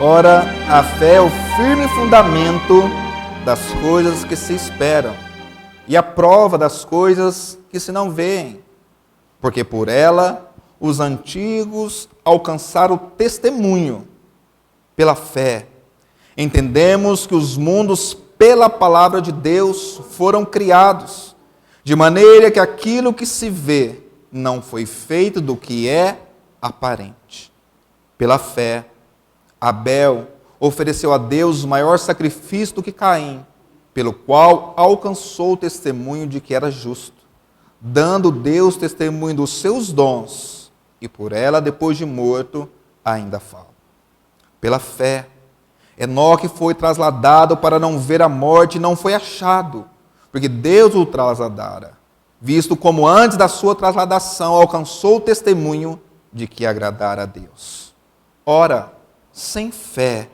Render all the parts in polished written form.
Ora, a fé é o firme fundamento das coisas que se esperam e a prova das coisas que se não veem, porque por ela os antigos alcançaram o testemunho. Pela fé, entendemos que os mundos, pela palavra de Deus, foram criados, de maneira que aquilo que se vê não foi feito do que é aparente. Pela fé, Abel ofereceu a Deus maior sacrifício do que Caim, pelo qual alcançou o testemunho de que era justo, dando Deus testemunho dos seus dons, e por ela, depois de morto, ainda fala. Pela fé, Enoque foi trasladado para não ver a morte e não foi achado, porque Deus o trasladara, visto como antes da sua trasladação alcançou o testemunho de que agradara a Deus. Ora, sem fé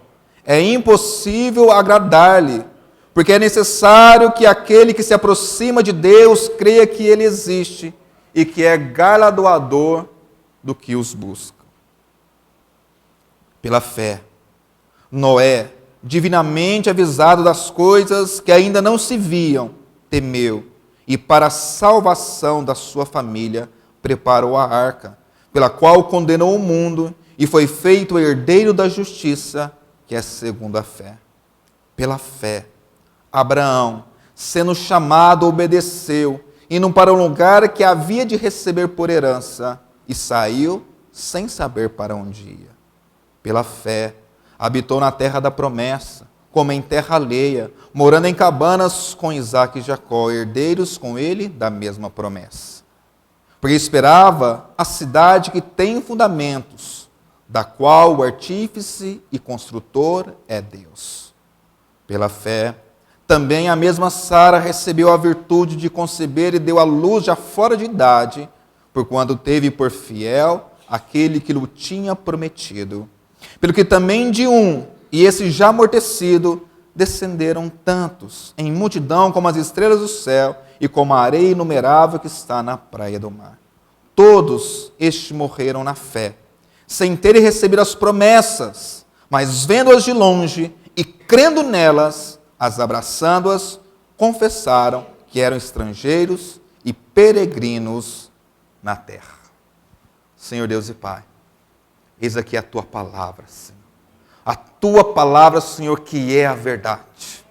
é impossível agradar-lhe, porque é necessário que aquele que se aproxima de Deus creia que ele existe e que é galardoador do que os busca. Pela fé, Noé, divinamente avisado das coisas que ainda não se viam, temeu e para a salvação da sua família preparou a arca, pela qual condenou o mundo e foi feito herdeiro da justiça, que é segundo a fé. Pela fé, Abraão, sendo chamado, obedeceu, indo para um lugar que havia de receber por herança, e saiu sem saber para onde ia. Pela fé, habitou na terra da promessa, como em terra alheia, morando em cabanas com Isaque e Jacó, herdeiros com ele da mesma promessa. Porque esperava a cidade que tem fundamentos, da qual o artífice e construtor é Deus. Pela fé, também a mesma Sara recebeu a virtude de conceber e deu à luz já fora de idade, porquanto teve por fiel aquele que lhe tinha prometido. Pelo que também de um, e esse já amortecido, descenderam tantos, em multidão como as estrelas do céu e como a areia inumerável que está na praia do mar. Todos estes morreram na fé, sem terem recebido as promessas, mas vendo-as de longe e crendo nelas, as abraçando-as, confessaram que eram estrangeiros e peregrinos na terra. Senhor Deus e Pai, eis aqui a Tua palavra, Senhor. A Tua palavra, Senhor, que é a verdade.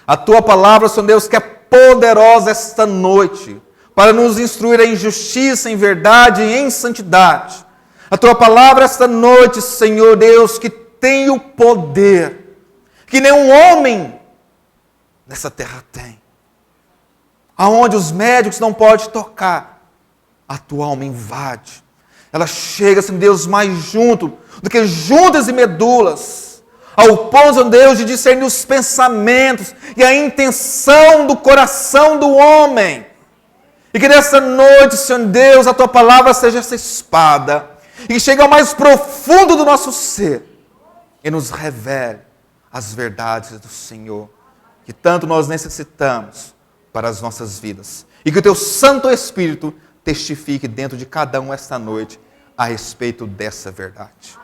A Tua palavra, Senhor Deus, que é poderosa esta noite, para nos instruir em justiça, em verdade e em santidade. A Tua palavra esta noite, Senhor Deus, que tem o poder que nenhum homem nessa terra tem. Aonde os médicos não podem tocar, a Tua alma invade. Ela chega, Senhor Deus, mais junto do que juntas e medulas, ao ponto, Senhor Deus, de discernir os pensamentos e a intenção do coração do homem. E que nessa noite, Senhor Deus, a Tua palavra seja essa espada, e que chegue ao mais profundo do nosso ser, e nos revele as verdades do Senhor, que tanto nós necessitamos para as nossas vidas. E que o Teu Santo Espírito testifique dentro de cada um esta noite a respeito dessa verdade.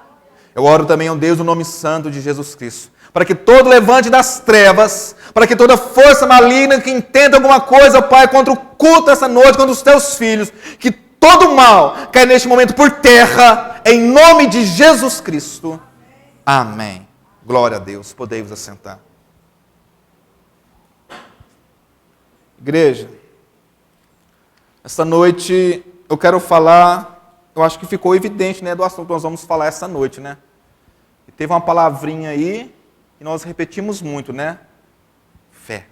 Eu oro também ao Deus no nome santo de Jesus Cristo, para que todo levante das trevas, para que toda força maligna que intenta alguma coisa, Pai, contra o culto essa noite, contra os Teus filhos, que todo mal caia neste momento por terra, em nome de Jesus Cristo. Amém. Glória a Deus. Podei-vos assentar. Igreja, esta noite eu quero falar, eu acho que ficou evidente, né, do assunto que nós vamos falar essa noite, né? E teve uma palavrinha aí que nós repetimos muito, né? Fé.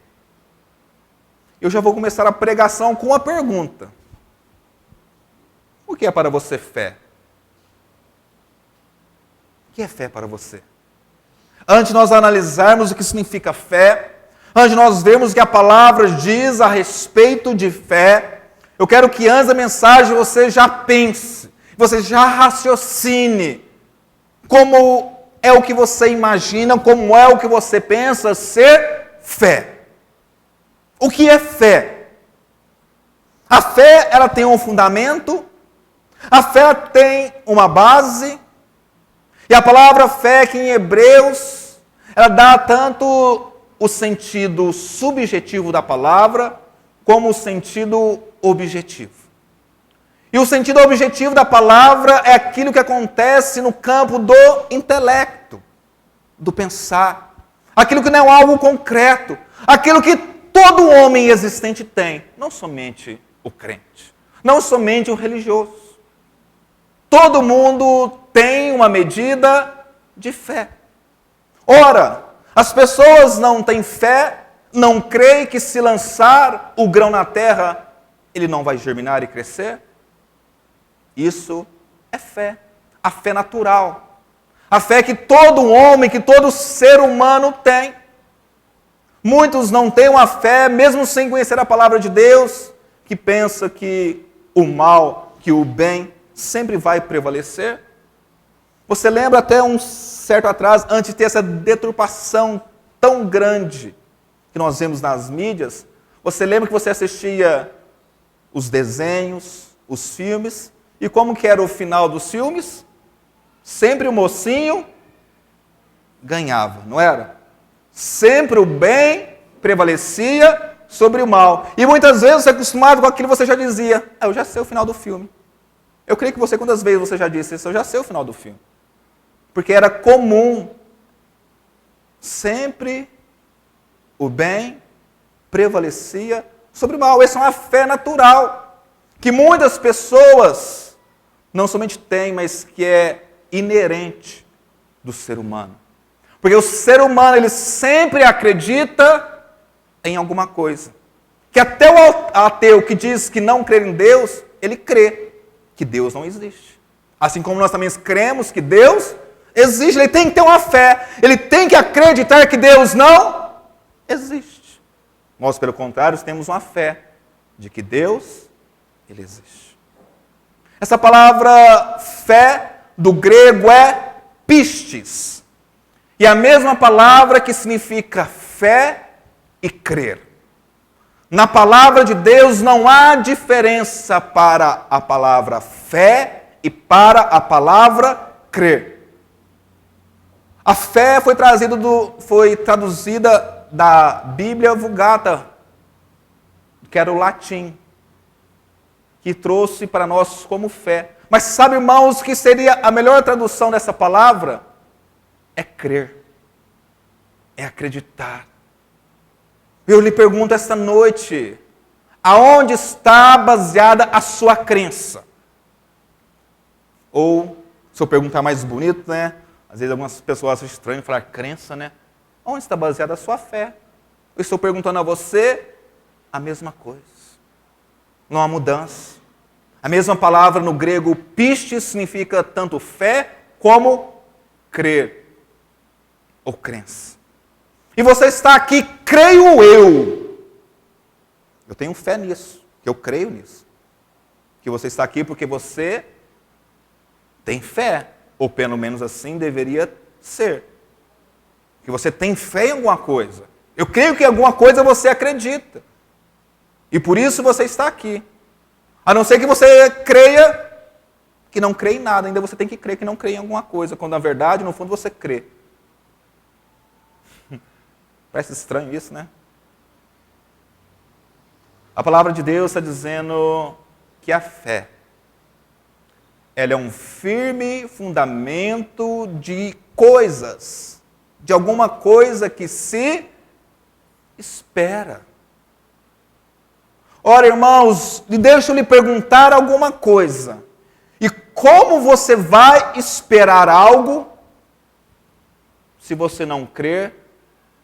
Eu já vou começar a pregação com uma pergunta. O que é para você fé? O que é fé para você? Antes de nós analisarmos o que significa fé, antes de nós vermos o que a palavra diz a respeito de fé, eu quero que antes da mensagem você já pense, você já raciocine como é o que você imagina, como é o que você pensa ser fé. O que é fé? A fé, ela tem um fundamento, a fé tem uma base, E a palavra fé que em Hebreus, ela dá tanto o sentido subjetivo da palavra, como o sentido objetivo. E o sentido objetivo da palavra é aquilo que acontece no campo do intelecto, do pensar. Aquilo que não é algo concreto. Aquilo que todo homem existente tem. Não somente o crente. Não somente o religioso. Todo mundo tem uma medida de fé. Ora, as pessoas não têm fé, não creem que se lançar o grão na terra, ele não vai germinar e crescer? Isso é fé. A fé natural. A fé que todo homem, que todo ser humano tem. Muitos não têm uma fé, mesmo sem conhecer a palavra de Deus, que pensa que o mal, que o bem, sempre vai prevalecer. Você lembra até um certo atrás, antes de ter essa deturpação tão grande que nós vemos nas mídias, você lembra que você assistia os desenhos, os filmes, e como que era o final dos filmes? Sempre o mocinho ganhava, não era? Sempre o bem prevalecia sobre o mal. E muitas vezes você é acostumado com aquilo, você já dizia, eu já sei o final do filme. Eu creio que você, quantas vezes você já disse isso? Eu já sei o final do filme. Porque era comum. Sempre o bem prevalecia sobre o mal. Essa é uma fé natural. Que muitas pessoas não somente têm, mas que é inerente do ser humano. Porque o ser humano, ele sempre acredita em alguma coisa. Que até o ateu que diz que não crê em Deus, ele crê que Deus não existe. Assim como nós também cremos que Deus existe, ele tem que ter uma fé, ele tem que acreditar que Deus não existe. Nós, pelo contrário, temos uma fé de que Deus, ele existe. Essa palavra fé, do grego, é pistes. E a mesma palavra que significa fé e crer. Na palavra de Deus não há diferença para a palavra fé e para a palavra crer. A fé foi traduzida da Bíblia Vulgata, que era o latim, que trouxe para nós como fé. Mas sabe, irmãos, que seria a melhor tradução dessa palavra? É crer. É acreditar. Eu lhe pergunto esta noite, aonde está baseada a sua crença? Ou, se eu perguntar mais bonito, né? Às vezes algumas pessoas acham estranho falar crença, né? Onde está baseada a sua fé? Eu estou perguntando a você a mesma coisa. Não há mudança. A mesma palavra no grego pistes significa tanto fé como crer ou crença. E você está aqui, creio eu. Eu tenho fé nisso, que eu creio nisso. Que você está aqui porque você tem fé, ou pelo menos assim deveria ser. Que você tem fé em alguma coisa. Eu creio que em alguma coisa você acredita. E por isso você está aqui. A não ser que você creia que não crê em nada. Ainda você tem que crer que não crê em alguma coisa. Quando na verdade, no fundo, você crê. Parece estranho isso, né? A palavra de Deus está dizendo que a fé, ela é um firme fundamento de coisas. De alguma coisa que se espera. Ora, irmãos, deixa eu lhe perguntar alguma coisa. E como você vai esperar algo se você não crer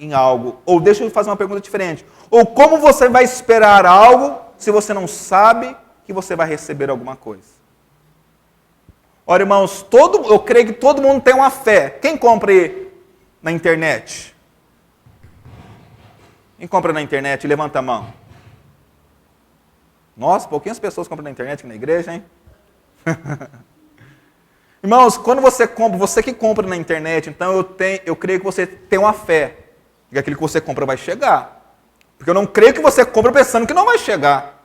em algo? Ou deixa eu fazer uma pergunta diferente. Ou como você vai esperar algo se você não sabe que você vai receber alguma coisa? Ora, irmãos, eu creio que todo mundo tem uma fé. Quem compra na internet? Quem compra na internet? Levanta a mão. Nossa, pouquinhas pessoas compram na internet aqui na igreja, hein? Irmãos, quando você compra, você que compra na internet, então eu creio que você tem uma fé de que aquilo que você compra vai chegar. Porque eu não creio que você compra pensando que não vai chegar.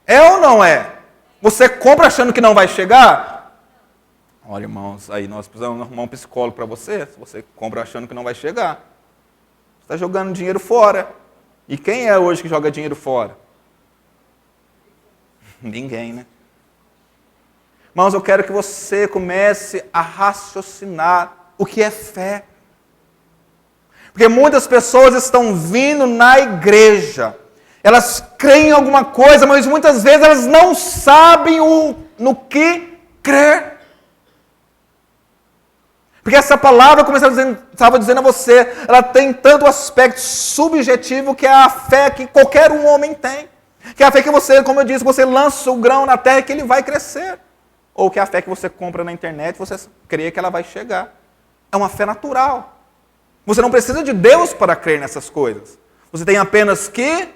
É ou não é? Você compra achando que não vai chegar? Olha, irmãos, aí nós precisamos arrumar um psicólogo para você, se você compra achando que não vai chegar. Você está jogando dinheiro fora. E quem é hoje que joga dinheiro fora? Ninguém, né? Irmãos, eu quero que você comece a raciocinar o que é fé. Porque muitas pessoas estão vindo na igreja, elas creem em alguma coisa, mas muitas vezes elas não sabem no que crer. Porque essa palavra, como eu estava dizendo a você, ela tem tanto aspecto subjetivo que é a fé que qualquer um homem tem. Que é a fé que você, como eu disse, você lança o grão na terra e que ele vai crescer. Ou que é a fé que você compra na internet e você crê que ela vai chegar. É uma fé natural. Você não precisa de Deus para crer nessas coisas. Você tem apenas que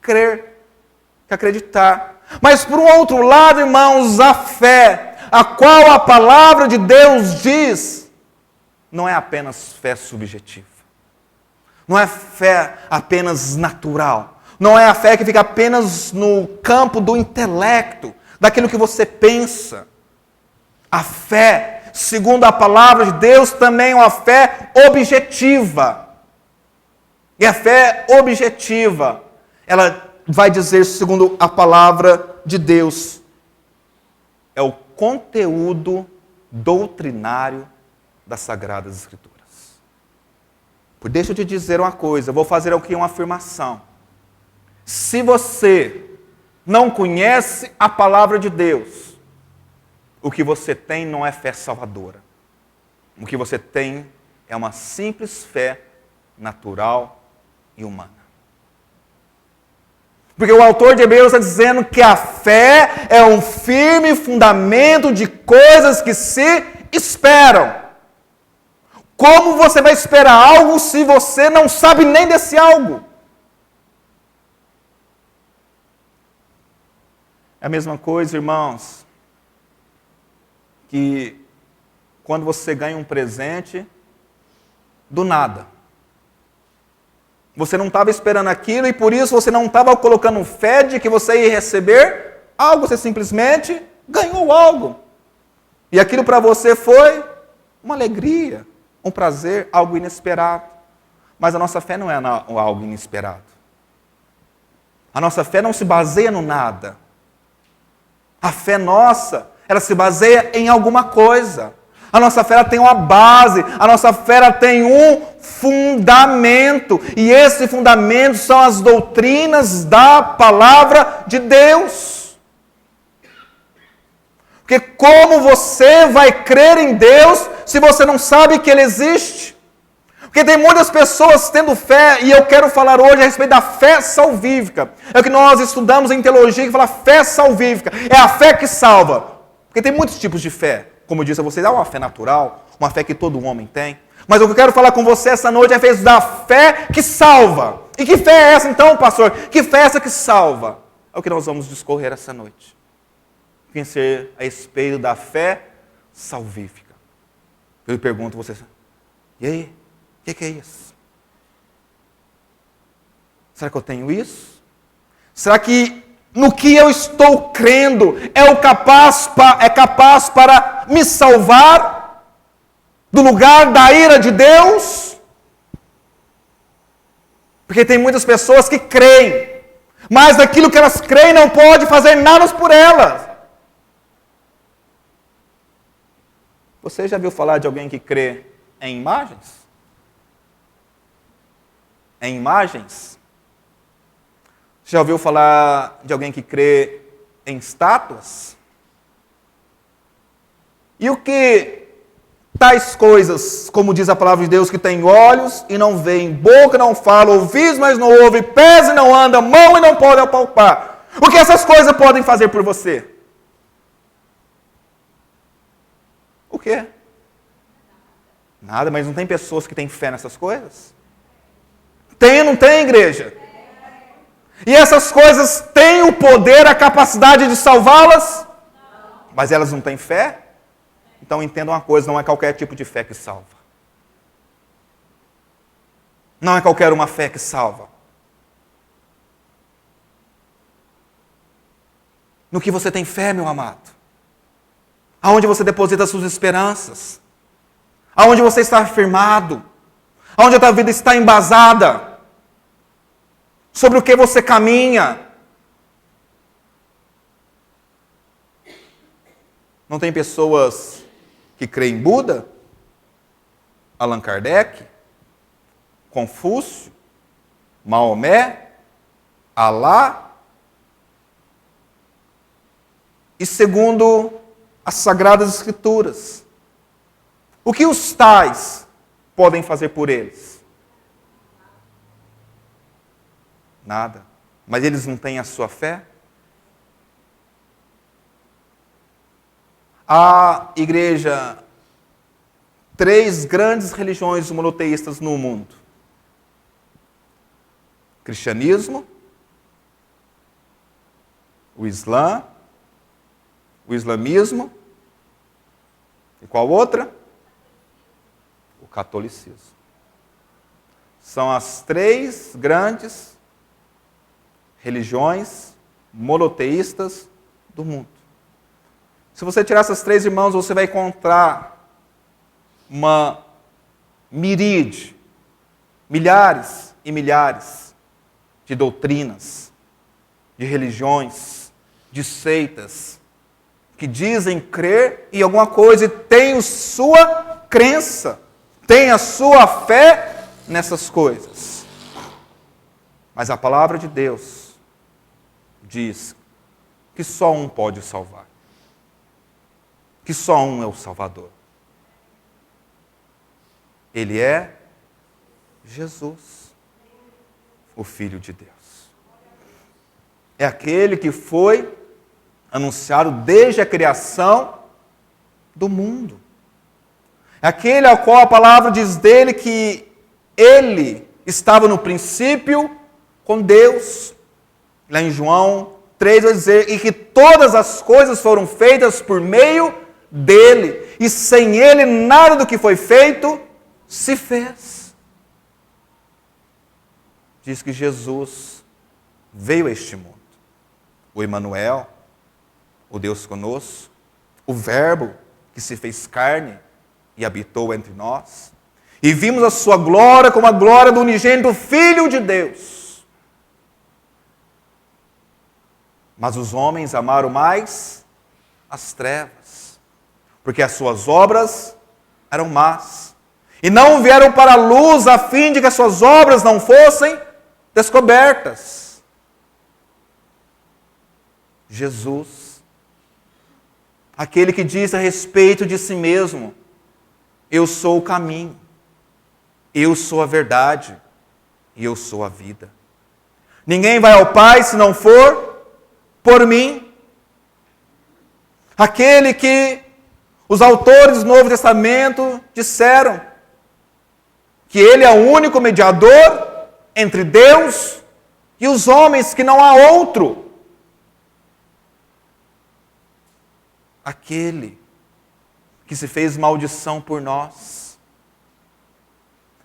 crer, que acreditar. Mas por um outro lado, irmãos, a fé, a qual a palavra de Deus diz, não é apenas fé subjetiva. Não é fé apenas natural. Não é a fé que fica apenas no campo do intelecto, daquilo que você pensa. A fé, segundo a palavra de Deus, também é uma fé objetiva. E a fé objetiva, ela vai dizer, segundo a palavra de Deus, é o conteúdo doutrinário das Sagradas Escrituras. Deixa eu te dizer uma coisa, eu vou fazer aqui uma afirmação. Se você não conhece a palavra de Deus, o que você tem não é fé salvadora. O que você tem é uma simples fé natural e humana. Porque o autor de Hebreus está dizendo que a fé é um firme fundamento de coisas que se esperam. Como você vai esperar algo se você não sabe nem desse algo? É a mesma coisa, irmãos, que quando você ganha um presente do nada. Você não estava esperando aquilo e por isso você não estava colocando fé de que você ia receber algo, você simplesmente ganhou algo. E aquilo para você foi uma alegria, um prazer, algo inesperado. Mas a nossa fé não é algo inesperado. A nossa fé não se baseia no nada. A fé nossa, ela se baseia em alguma coisa. A nossa fé ela tem uma base, a nossa fé ela tem um fundamento. E esse fundamento são as doutrinas da palavra de Deus. Porque como você vai crer em Deus se você não sabe que Ele existe? Porque tem muitas pessoas tendo fé, e eu quero falar hoje a respeito da fé salvífica. É o que nós estudamos em teologia, que fala fé salvífica. É a fé que salva. Porque tem muitos tipos de fé. Como eu disse a vocês, há uma fé natural, uma fé que todo homem tem. Mas o que eu quero falar com você essa noite é a respeito da fé que salva. E que fé é essa então, pastor? Que fé é essa que salva? É o que nós vamos discorrer essa noite. Conhecer a respeito da fé salvífica. Eu lhe pergunto a você, e aí? O que é isso? Será que eu tenho isso? Será que no que eu estou crendo é capaz para me salvar do lugar da ira de Deus? Porque tem muitas pessoas que creem, mas daquilo que elas creem não pode fazer nada por elas. Você já viu falar de alguém que crê em imagens? Em imagens? Já ouviu falar de alguém que crê em estátuas? E o que tais coisas, como diz a palavra de Deus, que tem olhos e não veem, boca e não fala, ouvidos mas não ouve, pés e não anda, mão e não pode apalpar. O que essas coisas podem fazer por você? O quê? Nada, mas não tem pessoas que têm fé nessas coisas? Tem ou não tem, igreja? E essas coisas têm o poder, a capacidade de salvá-las? Mas elas não têm fé? Então entenda uma coisa, não é qualquer tipo de fé que salva. Não é qualquer uma fé que salva. No que você tem fé, meu amado? Aonde você deposita as suas esperanças? Aonde você está firmado? Aonde a tua vida está embasada? Sobre o que você caminha? Não tem pessoas que creem em Buda, Allan Kardec, Confúcio, Maomé, Alá, e segundo as Sagradas Escrituras, o que os tais podem fazer por eles? Nada. Mas eles não têm a sua fé? A igreja, 3 grandes religiões monoteístas no mundo: cristianismo, o Islã, o islamismo, e qual outra? O catolicismo. São as 3 grandes religiões monoteístas do mundo. Se você tirar essas 3 irmãos, você vai encontrar uma miríade, milhares e milhares de doutrinas, de religiões, de seitas, que dizem crer em alguma coisa e têm a sua crença, têm a sua fé nessas coisas. Mas a palavra de Deus diz que só um pode salvar. Que só um é o Salvador. Ele é Jesus, o Filho de Deus. É aquele que foi anunciado desde a criação do mundo. É aquele ao qual a palavra diz dele que ele estava no princípio com Deus. Lá em João 3 vai dizer, e que todas as coisas foram feitas por meio dele, e sem ele nada do que foi feito se fez. Diz que Jesus veio a este mundo, o Emanuel, o Deus conosco, o Verbo que se fez carne e habitou entre nós, e vimos a sua glória como a glória do unigênito Filho de Deus. Mas os homens amaram mais as trevas, porque as suas obras eram más, e não vieram para a luz a fim de que as suas obras não fossem descobertas. Jesus, aquele que diz a respeito de si mesmo, eu sou o caminho, eu sou a verdade, e eu sou a vida. Ninguém vai ao Pai se não for por mim. Aquele que os autores do Novo Testamento disseram que ele é o único mediador entre Deus e os homens, que não há outro. Aquele que se fez maldição por nós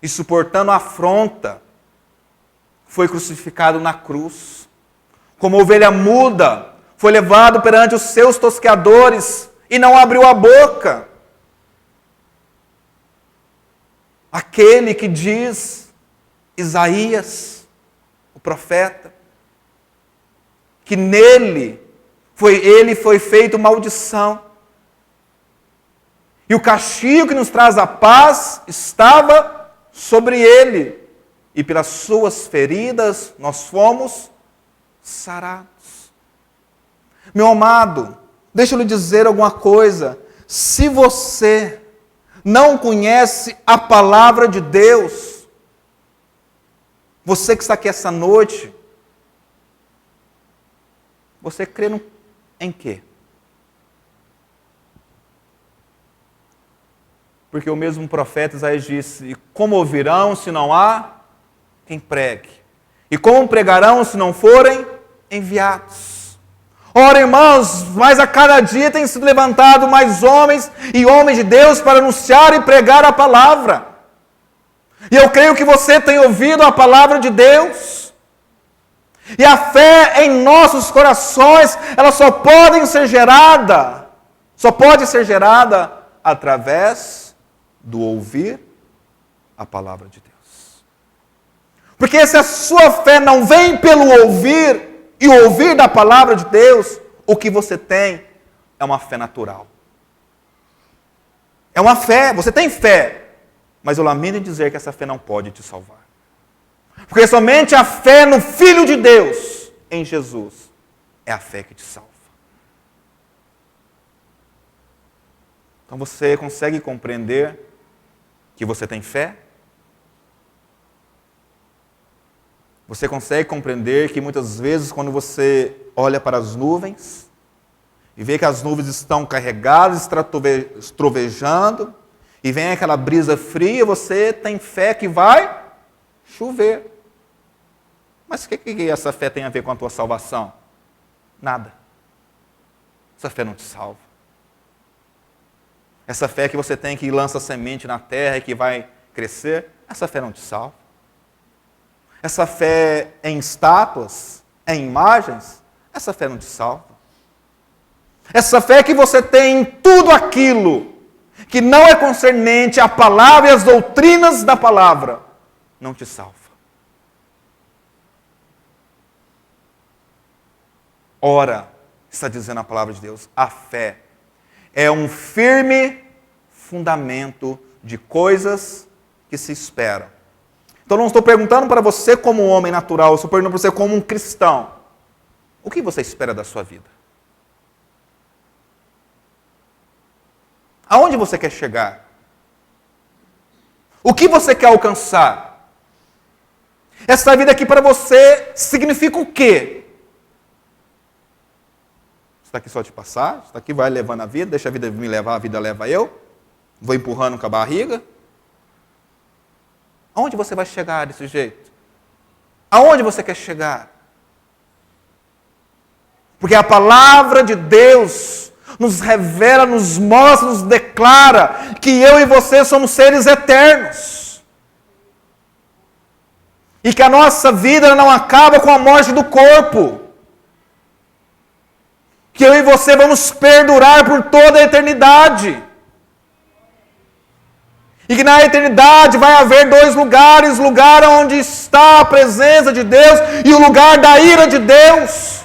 e, suportando a afronta, foi crucificado na cruz. Como ovelha muda, foi levado perante os seus tosqueadores e não abriu a boca. Aquele que diz, Isaías, o profeta, que nele ele foi feito maldição. E o castigo que nos traz a paz estava sobre ele. E pelas suas feridas nós fomos sarados. Meu amado, deixa eu lhe dizer alguma coisa. Se você não conhece a palavra de Deus, você que está aqui essa noite, você crê em quê? Porque o mesmo profeta Isaías disse, como ouvirão se não há quem pregue? E como pregarão se não forem enviados? Ora, irmãos, mas a cada dia tem sido levantado mais homens e homens de Deus para anunciar e pregar a palavra. E eu creio que você tem ouvido a palavra de Deus. E a fé em nossos corações, ela só pode ser gerada Só pode ser gerada através do ouvir a palavra de Deus. Porque se a sua fé não vem pelo ouvir e ouvir da palavra de Deus, o que você tem é uma fé natural. É uma fé, você tem fé, mas eu lamento em dizer que essa fé não pode te salvar. Porque somente a fé no Filho de Deus, em Jesus, é a fé que te salva. Então você consegue compreender que você tem fé? Você consegue compreender que muitas vezes quando você olha para as nuvens e vê que as nuvens estão carregadas, trovejando, e vem aquela brisa fria, você tem fé que vai chover. Mas o que essa fé tem a ver com a tua salvação? Nada. Essa fé não te salva. Essa fé que você tem que lança semente na terra e que vai crescer, essa fé não te salva. Essa fé em estátuas, em imagens, essa fé não te salva. Essa fé que você tem em tudo aquilo que não é concernente à palavra e às doutrinas da palavra, não te salva. Ora, está dizendo a palavra de Deus, a fé é um firme fundamento de coisas que se esperam. Então não estou perguntando para você como um homem natural, eu estou perguntando para você como um cristão. O que você espera da sua vida? Aonde você quer chegar? O que você quer alcançar? Essa vida aqui para você significa o quê? Você está aqui só de passar? Você está aqui, vai levando a vida, deixa a vida me levar, a vida leva eu? Vou empurrando com a barriga? Aonde você vai chegar desse jeito? Aonde você quer chegar? Porque a palavra de Deus nos revela, nos mostra, nos declara que eu e você somos seres eternos. E que a nossa vida não acaba com a morte do corpo. Que eu e você vamos perdurar por toda a eternidade. E que na eternidade vai haver dois lugares, o lugar onde está a presença de Deus e o lugar da ira de Deus.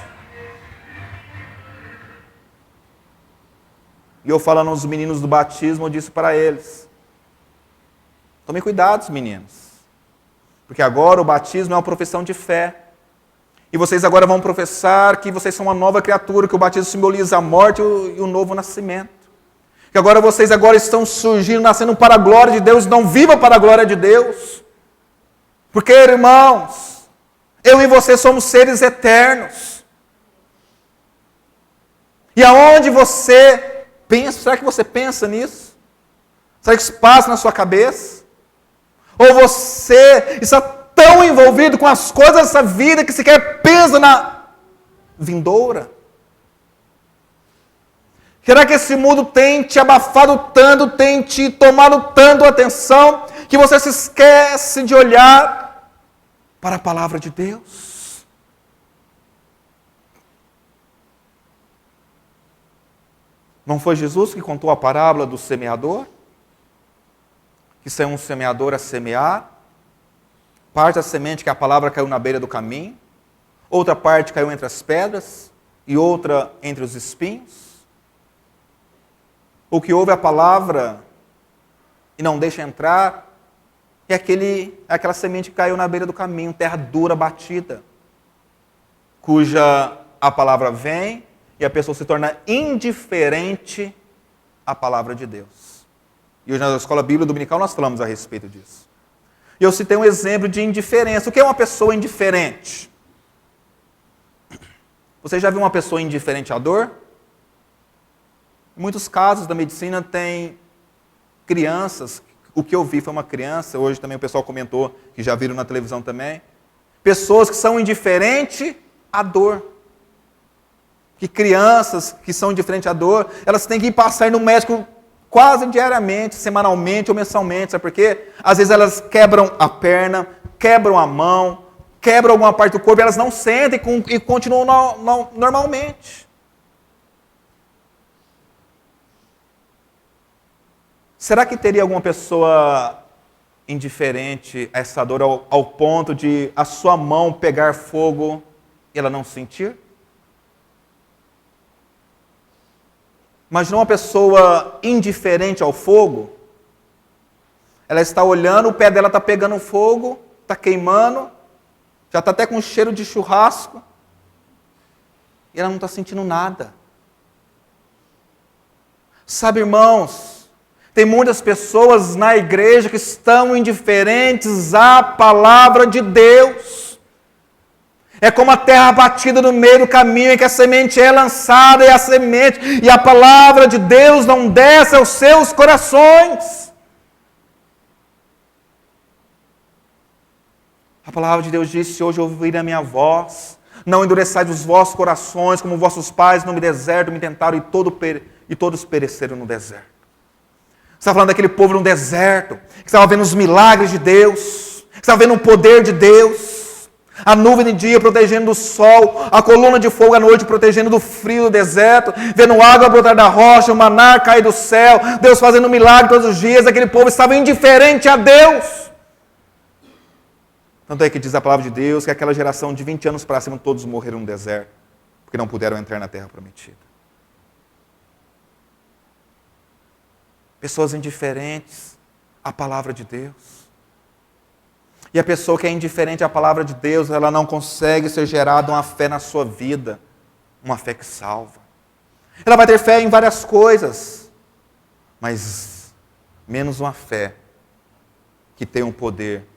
E eu falando aos meninos do batismo, eu disse para eles, tomem cuidado, meninos, porque agora o batismo é uma profissão de fé. E vocês agora vão professar que vocês são uma nova criatura, que o batismo simboliza a morte e o novo nascimento. Que agora vocês estão surgindo, nascendo para a glória de Deus, não vivam para a glória de Deus. Porque, irmãos, eu e você somos seres eternos. E aonde você pensa, será que você pensa nisso? Será que isso passa na sua cabeça? Ou você está tão envolvido com as coisas dessa vida que sequer pensa na vindoura? Será que esse mundo tem te abafado tanto, tem te tomado tanto atenção, que você se esquece de olhar para a palavra de Deus? Não foi Jesus que contou a parábola do semeador? Que saiu um semeador a semear, parte da semente que a palavra caiu na beira do caminho, outra parte caiu entre as pedras e outra entre os espinhos. O que ouve a palavra e não deixa entrar é aquela semente que caiu na beira do caminho, terra dura, batida, cuja a palavra vem e a pessoa se torna indiferente à palavra de Deus. E hoje na escola bíblica dominical nós falamos a respeito disso. E eu citei um exemplo de indiferença. O que é uma pessoa indiferente? Você já viu uma pessoa indiferente à dor? Em muitos casos da medicina tem crianças, o que eu vi foi uma criança, hoje também o pessoal comentou, que já viram na televisão também, pessoas que são indiferentes à dor. Que crianças que são indiferentes à dor, elas têm que ir passar no médico quase diariamente, semanalmente ou mensalmente, sabe por quê? Às vezes elas quebram a perna, quebram a mão, quebram alguma parte do corpo, elas não sentem e continuam normalmente. Será que teria alguma pessoa indiferente a essa dor ao ponto de a sua mão pegar fogo e ela não sentir? Imagina uma pessoa indiferente ao fogo. Ela está olhando, o pé dela está pegando fogo, está queimando, já está até com cheiro de churrasco, e ela não está sentindo nada. Sabe, irmãos, tem muitas pessoas na igreja que estão indiferentes à palavra de Deus. É como a terra batida no meio do caminho em que a semente é lançada e a palavra de Deus não desce aos seus corações. A palavra de Deus diz: se hoje ouvirem a minha voz, não endureçais os vossos corações, como vossos pais no deserto me tentaram e todos pereceram no deserto. Você está falando daquele povo no deserto, que estava vendo os milagres de Deus, que estava vendo o poder de Deus, a nuvem de dia protegendo do sol, a coluna de fogo à noite protegendo do frio do deserto, vendo água brotar da rocha, o maná cair do céu, Deus fazendo milagre todos os dias. Aquele povo estava indiferente a Deus. Tanto é que diz a palavra de Deus que aquela geração de 20 anos para cima todos morreram no deserto, porque não puderam entrar na terra prometida. Pessoas indiferentes à palavra de Deus. E a pessoa que é indiferente à palavra de Deus, ela não consegue ser gerada uma fé na sua vida, uma fé que salva. Ela vai ter fé em várias coisas, mas menos uma fé que tem um poder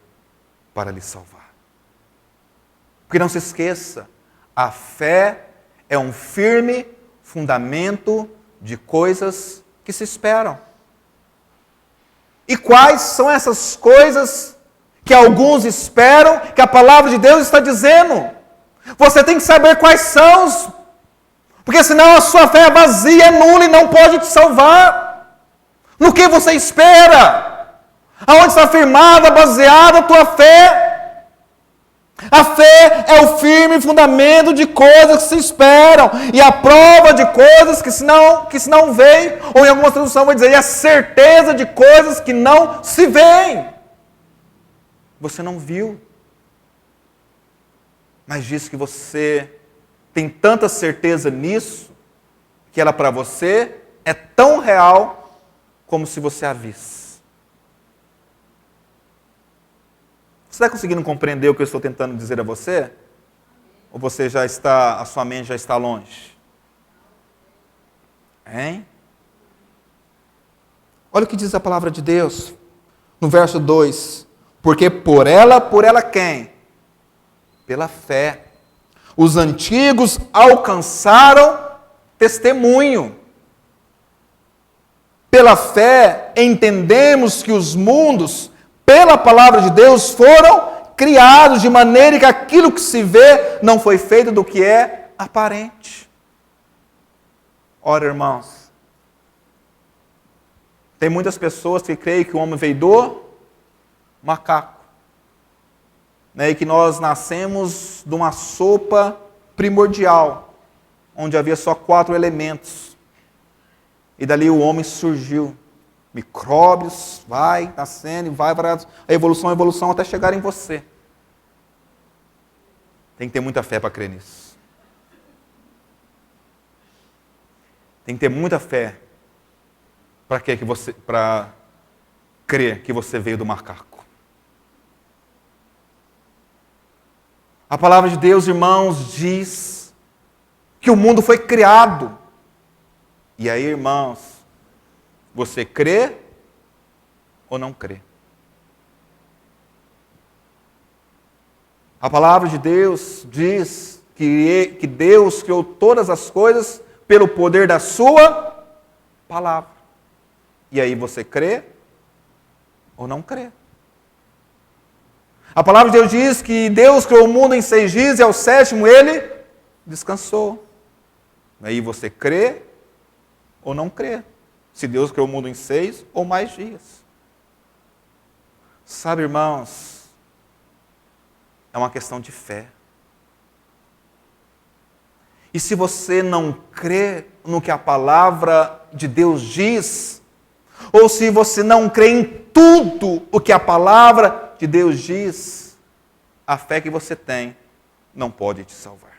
para lhe salvar. Porque não se esqueça, a fé é um firme fundamento de coisas que se esperam. E quais são essas coisas que alguns esperam, que a palavra de Deus está dizendo? Você tem que saber quais são, porque senão a sua fé é vazia, é nula e não pode te salvar. No que você espera? Aonde está firmada, baseada a tua fé? A fé é o firme fundamento de coisas que se esperam e a prova de coisas que se não veem, ou em alguma tradução vai dizer, e a certeza de coisas que não se veem. Você não viu, mas diz que você tem tanta certeza nisso, que ela para você é tão real como se você a visse. Você está conseguindo compreender o que eu estou tentando dizer a você? Ou você a sua mente já está longe? Hein? Olha o que diz a palavra de Deus, no verso 2. Porque por ela quem? Pela fé. Os antigos alcançaram testemunho. Pela fé entendemos que os mundos, pela palavra de Deus, foram criados de maneira que aquilo que se vê não foi feito do que é aparente. Ora, irmãos, tem muitas pessoas que creem que o homem veio do macaco, né? E que nós nascemos de uma sopa primordial, onde havia só 4 elementos, e dali o homem surgiu. Micróbios, vai nascendo e vai para a evolução até chegar em você. Tem que ter muita fé para crer nisso. Tem que ter muita fé para crer que você veio do macaco. A palavra de Deus, irmãos, diz que o mundo foi criado. E aí, irmãos, você crê ou não crê? A palavra de Deus diz que Deus criou todas as coisas pelo poder da sua palavra. E aí você crê ou não crê? A palavra de Deus diz que Deus criou o mundo em 6 dias e ao 7º ele descansou. E aí você crê ou não crê? Se Deus criou o mundo em 6 ou mais dias. Sabe, irmãos, é uma questão de fé. E se você não crê no que a palavra de Deus diz, ou se você não crê em tudo o que a palavra de Deus diz, a fé que você tem não pode te salvar.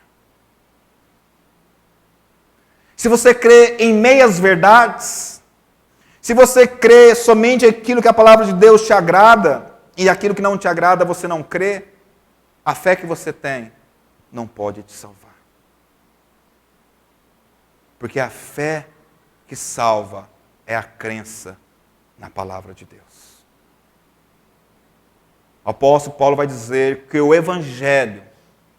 Se você crê em meias verdades, se você crê somente aquilo que a palavra de Deus te agrada, e aquilo que não te agrada você não crê, a fé que você tem não pode te salvar. Porque a fé que salva é a crença na palavra de Deus. O apóstolo Paulo vai dizer que o Evangelho,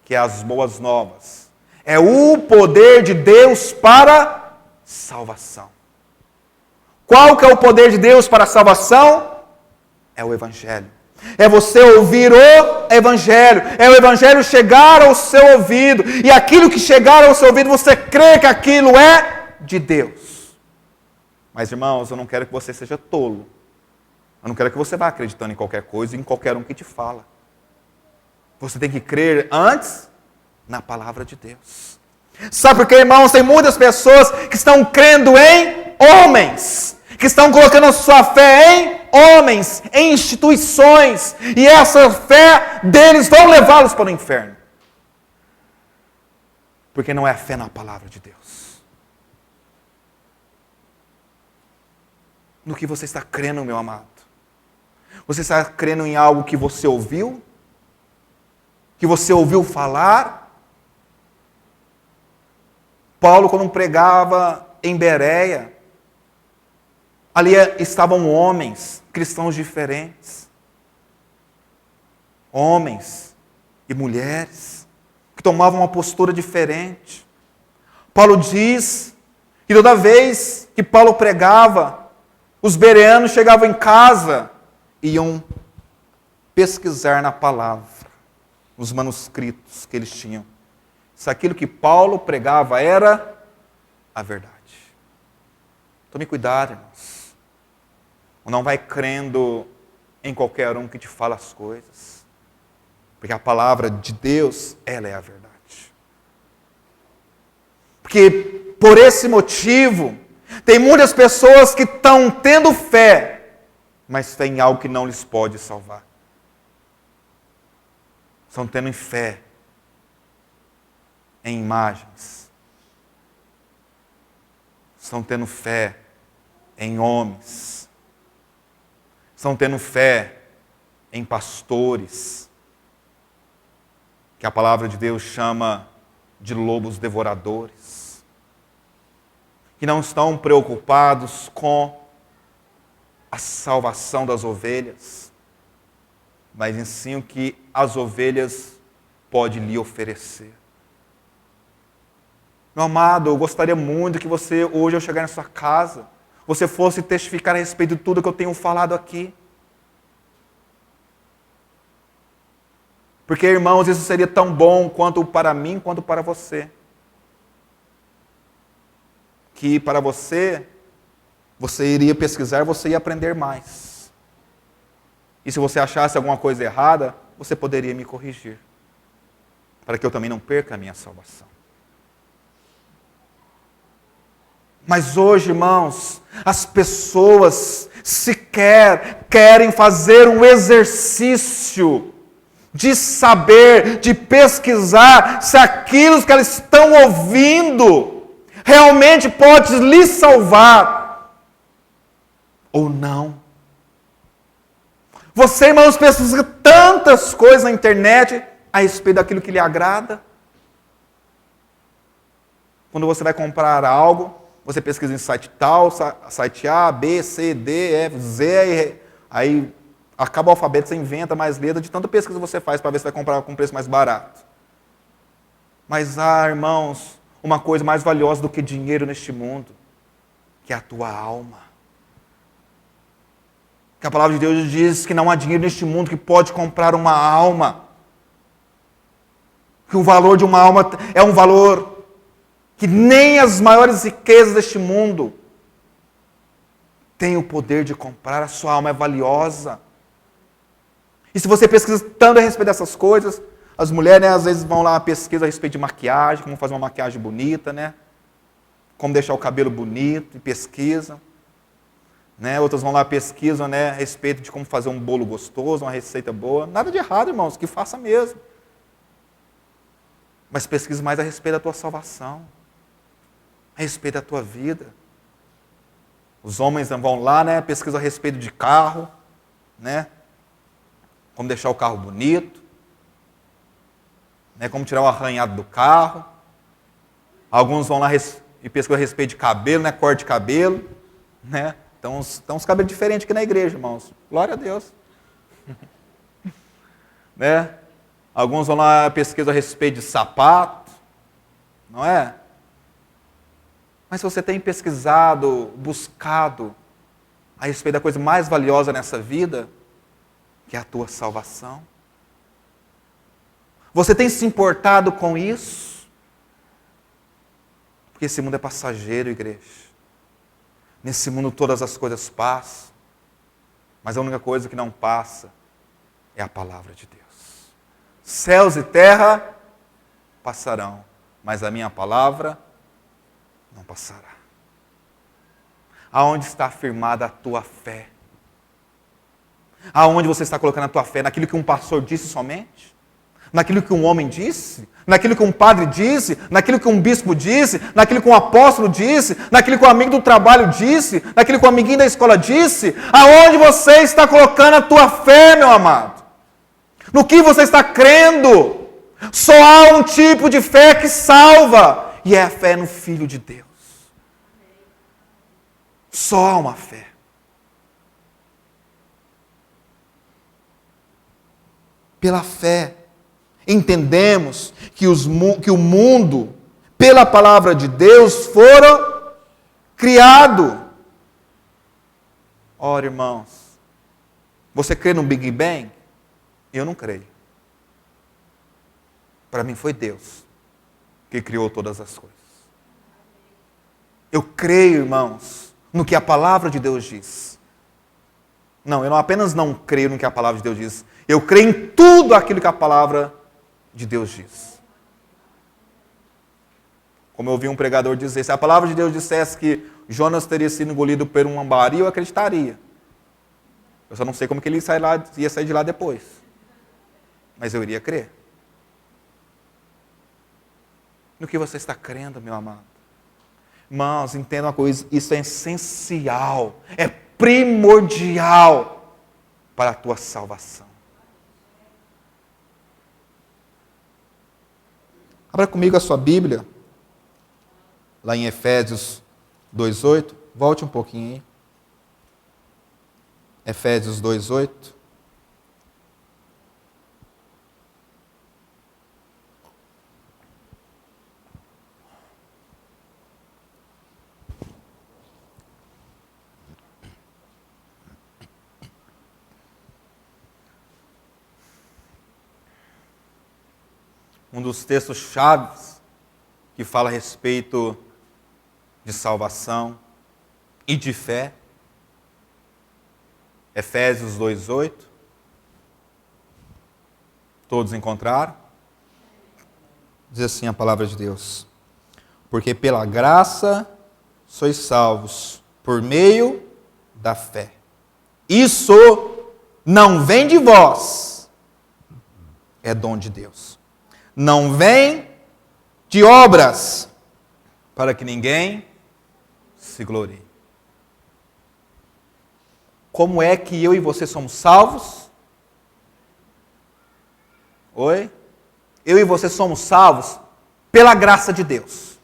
que é as boas novas, é o poder de Deus para salvação. Qual que é o poder de Deus para a salvação? É o Evangelho. É você ouvir o Evangelho. É o Evangelho chegar ao seu ouvido. E aquilo que chegar ao seu ouvido, você crê que aquilo é de Deus. Mas, irmãos, eu não quero que você seja tolo. Eu não quero que você vá acreditando em qualquer coisa, em qualquer um que te fala. Você tem que crer antes na palavra de Deus. Sabe por quê, irmãos? Tem muitas pessoas que estão crendo em homens, que estão colocando a sua fé em homens, em instituições, e essa fé deles vão levá-los para o inferno. Porque não é a fé na palavra de Deus. No que você está crendo, meu amado? Você está crendo em algo que você ouviu? Que você ouviu falar? Paulo, quando pregava em Bereia, ali estavam homens, cristãos diferentes. Homens e mulheres, que tomavam uma postura diferente. Paulo diz que toda vez que Paulo pregava, os bereanos chegavam em casa e iam pesquisar na palavra, nos manuscritos que eles tinham, se aquilo que Paulo pregava era a verdade. Tome cuidado, irmãos. Não vai crendo em qualquer um que te fala as coisas. Porque a palavra de Deus, ela é a verdade. Porque por esse motivo, tem muitas pessoas que estão tendo fé, mas fé em algo que não lhes pode salvar. Estão tendo fé em imagens. Estão tendo fé em homens. Estão tendo fé em pastores, que a palavra de Deus chama de lobos devoradores, que não estão preocupados com a salvação das ovelhas, mas em sim o que as ovelhas podem lhe oferecer. Meu amado, eu gostaria muito que você, hoje, ao chegar na sua casa, você fosse testificar a respeito de tudo que eu tenho falado aqui. Porque, irmãos, isso seria tão bom quanto para mim, quanto para você. Que para você iria pesquisar, você ia aprender mais. E se você achasse alguma coisa errada, você poderia me corrigir, para que eu também não perca a minha salvação. Mas hoje, irmãos, as pessoas sequer querem fazer um exercício de saber, de pesquisar se aquilo que elas estão ouvindo realmente pode lhe salvar ou não. Você, irmãos, pesquisa tantas coisas na internet a respeito daquilo que lhe agrada. Quando você vai comprar algo, você pesquisa em site tal, site A, B, C, D, F, Z, aí acaba o alfabeto, você inventa mais letras, de tanta pesquisa você faz para ver se vai comprar com preço mais barato. Mas, irmãos, uma coisa mais valiosa do que dinheiro neste mundo, que é a tua alma. Que a palavra de Deus diz que não há dinheiro neste mundo que pode comprar uma alma. Que o valor de uma alma é um valor que nem as maiores riquezas deste mundo têm o poder de comprar. A sua alma é valiosa. E se você pesquisa tanto a respeito dessas coisas, as mulheres, né, às vezes vão lá pesquisar a respeito de maquiagem, como fazer uma maquiagem bonita, né? Como deixar o cabelo bonito, e pesquisam. né? Outras vão lá pesquisam, né, a respeito de como fazer um bolo gostoso, uma receita boa. Nada de errado, irmãos, que faça mesmo. Mas pesquise mais a respeito da tua salvação, a respeito da tua vida. Os homens vão lá, né, pesquisam a respeito de carro, né? Como deixar o carro bonito, né, como tirar o arranhado do carro. Alguns vão lá e pesquisam a respeito de cabelo, né, corte de cabelo, né? Então, uns cabelos diferentes aqui na igreja, irmãos. Glória a Deus. Né? Alguns vão lá pesquisar a respeito de sapato, não é? Mas se você tem pesquisado, buscado a respeito da coisa mais valiosa nessa vida, que é a tua salvação, você tem se importado com isso? Porque esse mundo é passageiro, igreja. Nesse mundo todas as coisas passam, mas a única coisa que não passa é a palavra de Deus. Céus e terra passarão, mas a minha palavra não passará. Aonde está afirmada a tua fé? Aonde você está colocando a tua fé? Naquilo que um pastor disse somente? Naquilo que um homem disse? Naquilo que um padre disse? Naquilo que um bispo disse? Naquilo que um apóstolo disse? Naquilo que um amigo do trabalho disse? Naquilo que um amiguinho da escola disse? Aonde você está colocando a tua fé, meu amado? No que você está crendo? Só há um tipo de fé que salva, e é a fé no Filho de Deus. Só há uma fé. Pela fé, entendemos que o mundo, pela palavra de Deus, foram criado. Ora, irmãos, você crê no Big Bang? Eu não creio. Para mim foi Deus que criou todas as coisas. Eu creio, irmãos, no que a palavra de Deus diz. Não, eu não apenas não creio no que a palavra de Deus diz, eu creio em tudo aquilo que a palavra de Deus diz. Como eu ouvi um pregador dizer, se a palavra de Deus dissesse que Jonas teria sido engolido por um lambari, eu acreditaria. Eu só não sei como que ele ia sair de lá depois. Mas eu iria crer. No que você está crendo, meu amado? Irmãos, entenda uma coisa, isso é essencial, é primordial para a tua salvação. Abra comigo a sua Bíblia, lá em Efésios 2:8. Volte um pouquinho aí. Efésios 2:8. Um dos textos chaves que fala a respeito de salvação e de fé. Efésios 2:8. Todos encontraram? Diz assim a palavra de Deus: porque pela graça sois salvos por meio da fé. Isso não vem de vós, é dom de Deus. Não vem de obras, para que ninguém se glorie. Como é que eu e você somos salvos? Oi? Eu e você somos salvos pela graça de Deus.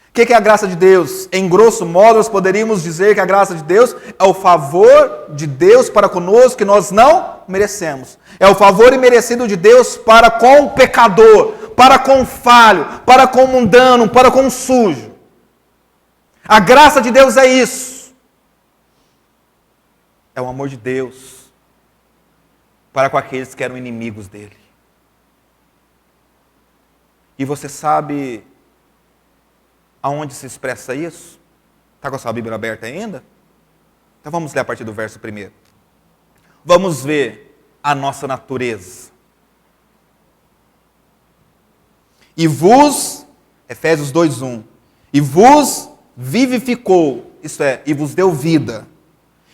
O que é a graça de Deus? Em grosso modo, nós poderíamos dizer que a graça de Deus é o favor de Deus para conosco que nós não merecemos. É o favor imerecido de Deus para com o pecador, para com o falho, para com o mundano, para com o sujo. A graça de Deus é isso. É o amor de Deus para com aqueles que eram inimigos dele. E você sabe aonde se expressa isso? Está com a sua Bíblia aberta ainda? Então vamos ler a partir do verso 1. Vamos ver a nossa natureza. E vos, Efésios 2:1, e vos vivificou, isto é, e vos deu vida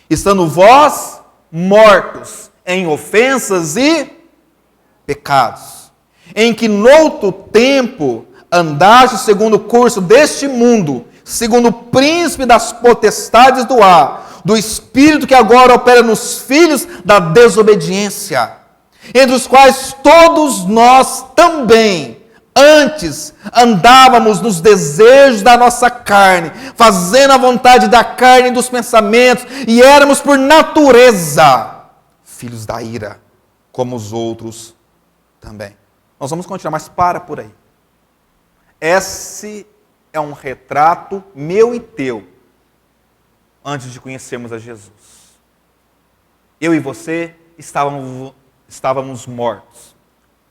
estando vós mortos em ofensas e pecados, em que noutro tempo andaste segundo o curso deste mundo, segundo o príncipe das potestades do ar, do espírito que agora opera nos filhos da desobediência, entre os quais todos nós também antes andávamos nos desejos da nossa carne, fazendo a vontade da carne e dos pensamentos, e éramos por natureza filhos da ira, como os outros também. Nós vamos continuar, mas para por aí. Esse é um retrato meu e teu, antes de conhecermos a Jesus. Eu e você estávamos mortos.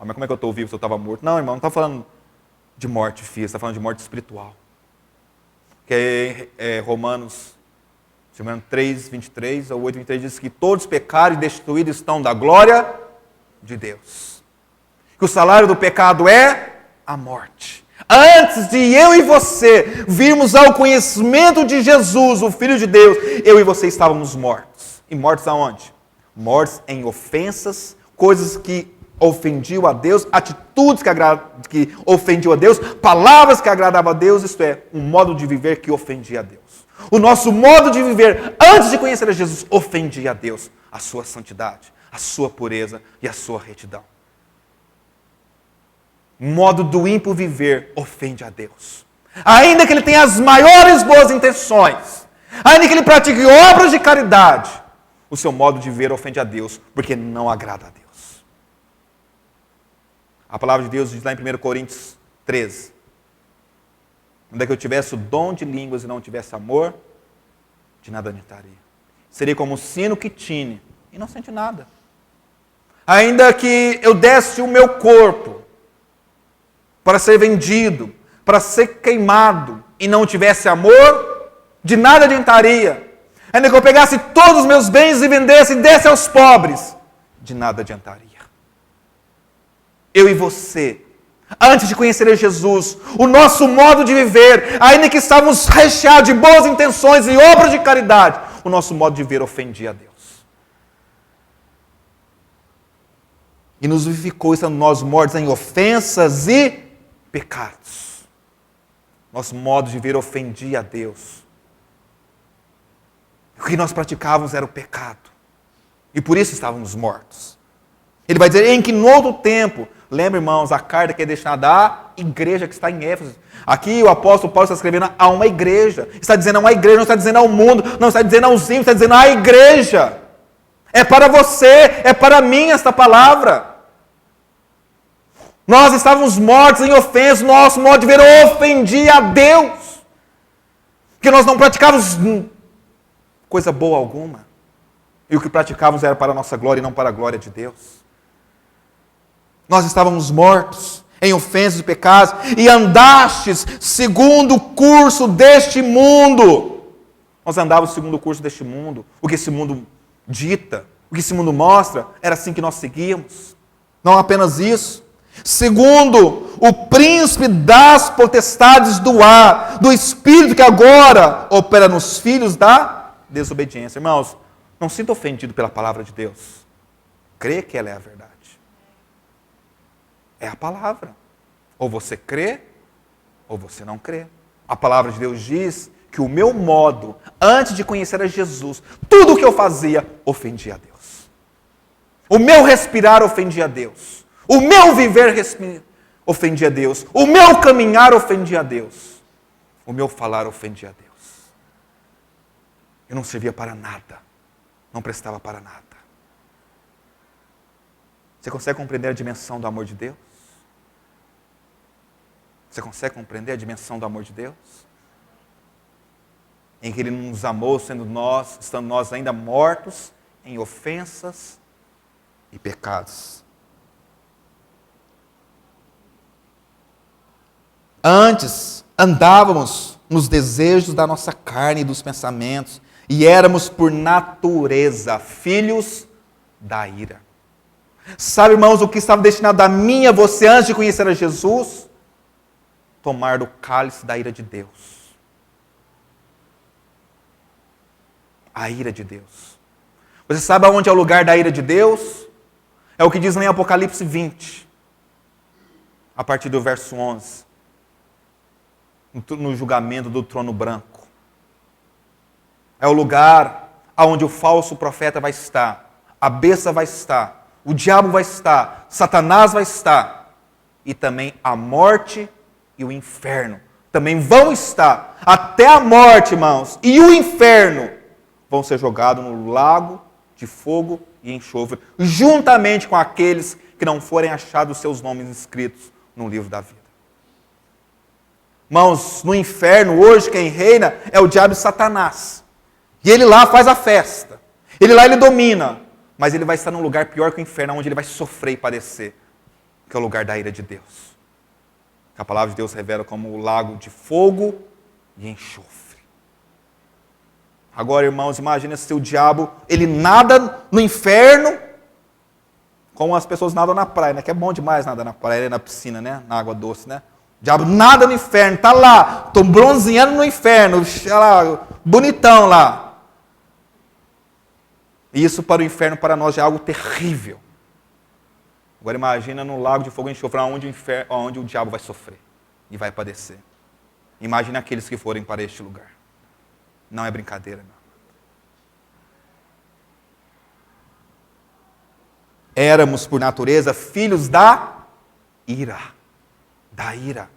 Mas como é que eu estou vivo se eu estava morto? Não, irmão, não está falando de morte física, está falando de morte espiritual. Que Romanos 3, 23 ou 8, 23 diz que todos pecaram e destituídos estão da glória de Deus. Que o salário do pecado é a morte. Antes de eu e você virmos ao conhecimento de Jesus, o Filho de Deus, eu e você estávamos mortos. E mortos aonde? Mortos em ofensas, coisas que ofendiam a Deus, atitudes que ofendiam a Deus, palavras que agradavam a Deus, isto é, um modo de viver que ofendia a Deus. O nosso modo de viver, antes de conhecer a Jesus, ofendia a Deus, a sua santidade, a sua pureza e a sua retidão. O modo do ímpio viver ofende a Deus. Ainda que ele tenha as maiores boas intenções, ainda que ele pratique obras de caridade, o seu modo de viver ofende a Deus, porque não agrada a Deus. A palavra de Deus diz lá em 1 Coríntios 13, onde é que eu tivesse o dom de línguas e não tivesse amor, de nada adiantaria. Seria como um sino que tine e não sente nada. Ainda que eu desse o meu corpo para ser vendido, para ser queimado, e não tivesse amor, de nada adiantaria. Ainda que eu pegasse todos os meus bens e vendesse e desse aos pobres, de nada adiantaria. Eu e você, antes de conhecer a Jesus, o nosso modo de viver, ainda que estávamos recheados de boas intenções e obras de caridade, o nosso modo de viver ofendia a Deus. E nos vivificou, estando nós mortos em ofensas e pecados. Nosso modo de viver ofendia a Deus. O que nós praticávamos era o pecado. E por isso estávamos mortos. Ele vai dizer, em que no outro tempo, lembra, irmãos, a carta que é destinada à igreja que está em Éfeso. Aqui o apóstolo Paulo está escrevendo a uma igreja. Está dizendo a uma igreja, não está dizendo ao mundo, não está dizendo aos ímpios, está dizendo à igreja. É para você, é para mim esta palavra. Nós estávamos mortos em ofensas, nosso modo de ver ofendia a Deus. Porque nós não praticávamos coisa boa alguma. E o que praticávamos era para a nossa glória e não para a glória de Deus. Nós estávamos mortos em ofensas e pecados, e andastes segundo o curso deste mundo. Nós andávamos segundo o curso deste mundo. O que esse mundo dita, o que esse mundo mostra, era assim que nós seguíamos. Não apenas isso. Segundo o príncipe das potestades do ar, do espírito que agora opera nos filhos da desobediência. Irmãos, não sinta ofendido pela palavra de Deus. Crê que ela é a verdade. É a palavra. Ou você crê, ou você não crê. A palavra de Deus diz que o meu modo, antes de conhecer a Jesus, tudo o que eu fazia ofendia a Deus. O meu respirar ofendia a Deus. O meu viver ofendia a Deus. O meu caminhar ofendia a Deus. O meu falar ofendia a Deus. Eu não servia para nada. Não prestava para nada. Você consegue compreender a dimensão do amor de Deus? Você consegue compreender a dimensão do amor de Deus? Em que Ele nos amou, estando nós ainda mortos em ofensas e pecados. Antes, andávamos nos desejos da nossa carne e dos pensamentos, e éramos por natureza filhos da ira. Sabe, irmãos, o que estava destinado a mim e a você antes de conhecer a Jesus? Tomar do cálice da ira de Deus. A ira de Deus. Você sabe aonde é o lugar da ira de Deus? É o que diz lá em Apocalipse 20, a partir do verso 11. No julgamento do trono branco. É o lugar onde o falso profeta vai estar, a besta vai estar, o diabo vai estar, Satanás vai estar, e também a morte e o inferno também vão estar. Até a morte, irmãos, e o inferno vão ser jogados no lago de fogo e enxofre, juntamente com aqueles que não forem achados seus nomes escritos no livro da vida. Irmãos, no inferno hoje quem reina é o diabo e Satanás. E ele lá faz a festa. Ele lá ele domina. Mas ele vai estar num lugar pior que o inferno, onde ele vai sofrer e padecer. Que é o lugar da ira de Deus. Que a palavra de Deus revela como o lago de fogo e enxofre. Agora, irmãos, imagina se o diabo, ele nada no inferno, como as pessoas nadam na praia, né? Que é bom demais nadar na praia, na piscina, né? Na água doce, né? O diabo nada no inferno, está lá, estou bronzeando no inferno, lá, bonitão lá. E isso para o inferno, para nós, é algo terrível. Agora imagina no lago de fogo e enxofre, onde o diabo vai sofrer e vai padecer. Imagina aqueles que forem para este lugar. Não é brincadeira, não. Éramos, por natureza, filhos da ira. Da ira.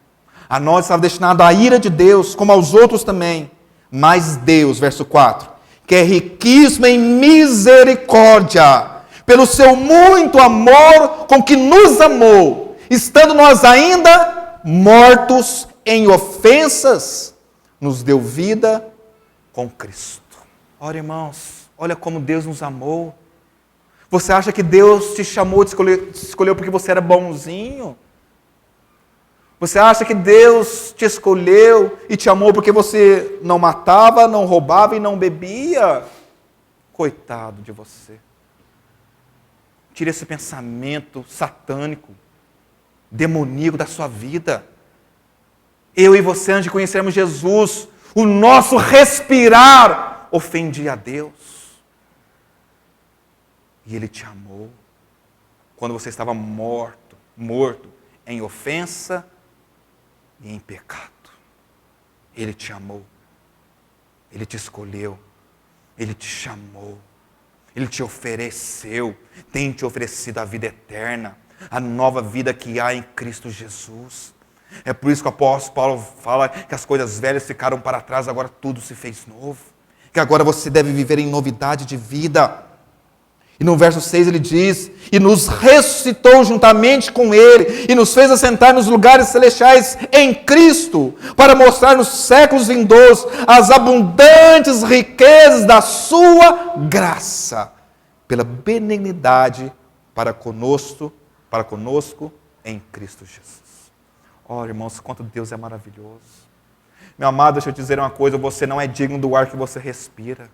A nós estava destinado à ira de Deus, como aos outros também. Mas Deus, verso 4, que é riquíssimo em misericórdia, pelo seu muito amor com que nos amou, estando nós ainda mortos em ofensas, nos deu vida com Cristo. Ora, irmãos, olha como Deus nos amou. Você acha que Deus te chamou, te escolheu porque você era bonzinho? Você acha que Deus te escolheu e te amou porque você não matava, não roubava e não bebia? Coitado de você. Tire esse pensamento satânico, demoníaco da sua vida. Eu e você, antes de conhecermos Jesus, o nosso respirar ofendia a Deus. E Ele te amou quando você estava morto em ofensa e em pecado. Ele te amou. Ele te escolheu. Ele te chamou. Ele te ofereceu. Tem te oferecido a vida eterna. A nova vida que há em Cristo Jesus. É por isso que o apóstolo Paulo fala que as coisas velhas ficaram para trás, agora tudo se fez novo. Que agora você deve viver em novidade de vida. E no verso 6 ele diz, e nos ressuscitou juntamente com Ele, e nos fez assentar nos lugares celestiais em Cristo, para mostrar nos séculos vindouros as abundantes riquezas da sua graça, pela benignidade para conosco em Cristo Jesus. Olha, irmãos, quanto Deus é maravilhoso. Meu amado, deixa eu te dizer uma coisa, você não é digno do ar que você respira.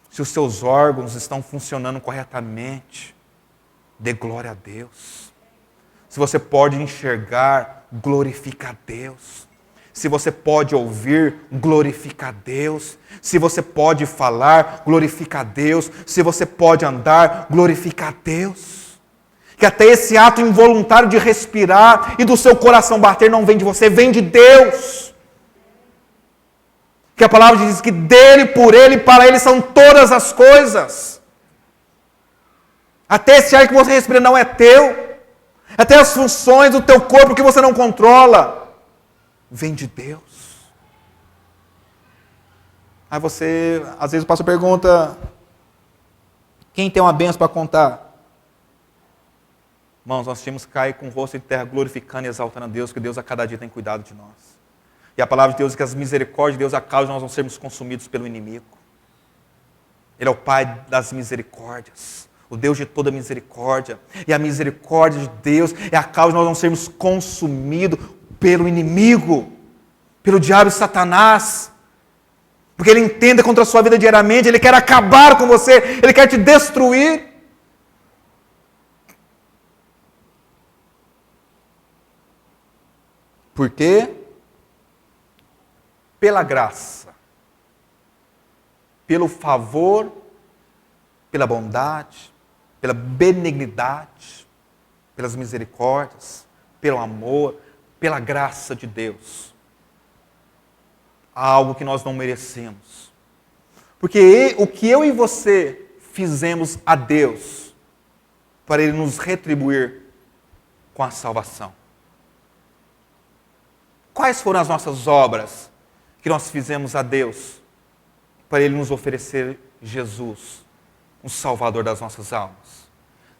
Se os seus órgãos estão funcionando corretamente, dê glória a Deus. Se você pode enxergar, glorifica a Deus. Se você pode ouvir, glorifica a Deus. Se você pode falar, glorifica a Deus. Se você pode andar, glorifica a Deus. Que até esse ato involuntário de respirar e do seu coração bater não vem de você, vem de Deus. Que a palavra diz que dele, por ele e para ele são todas as coisas. Até esse ar que você respira não é teu. Até as funções do teu corpo que você não controla. Vem de Deus. Aí você, às vezes o pastor pergunta, quem tem uma bênção para contar? Irmãos, nós tínhamos que cair com o rosto em terra, glorificando e exaltando a Deus, que Deus a cada dia tem cuidado de nós. E a palavra de Deus diz que as misericórdias de Deus, a causa de nós não sermos consumidos pelo inimigo. Ele é o Pai das misericórdias, o Deus de toda misericórdia. E a misericórdia de Deus é a causa de nós não sermos consumidos pelo inimigo, pelo diabo e Satanás. Porque ele entende contra a sua vida diariamente, ele quer acabar com você, ele quer te destruir. Por quê? Pela graça pelo favor, pela bondade, pela benignidade, pelas misericórdias, pelo amor, pela graça de Deus. Algo que nós não merecemos. Porque o que eu e você fizemos a Deus para Ele nos retribuir com a salvação? Quais foram as nossas obras que nós fizemos a Deus para Ele nos oferecer Jesus, o Salvador das nossas almas?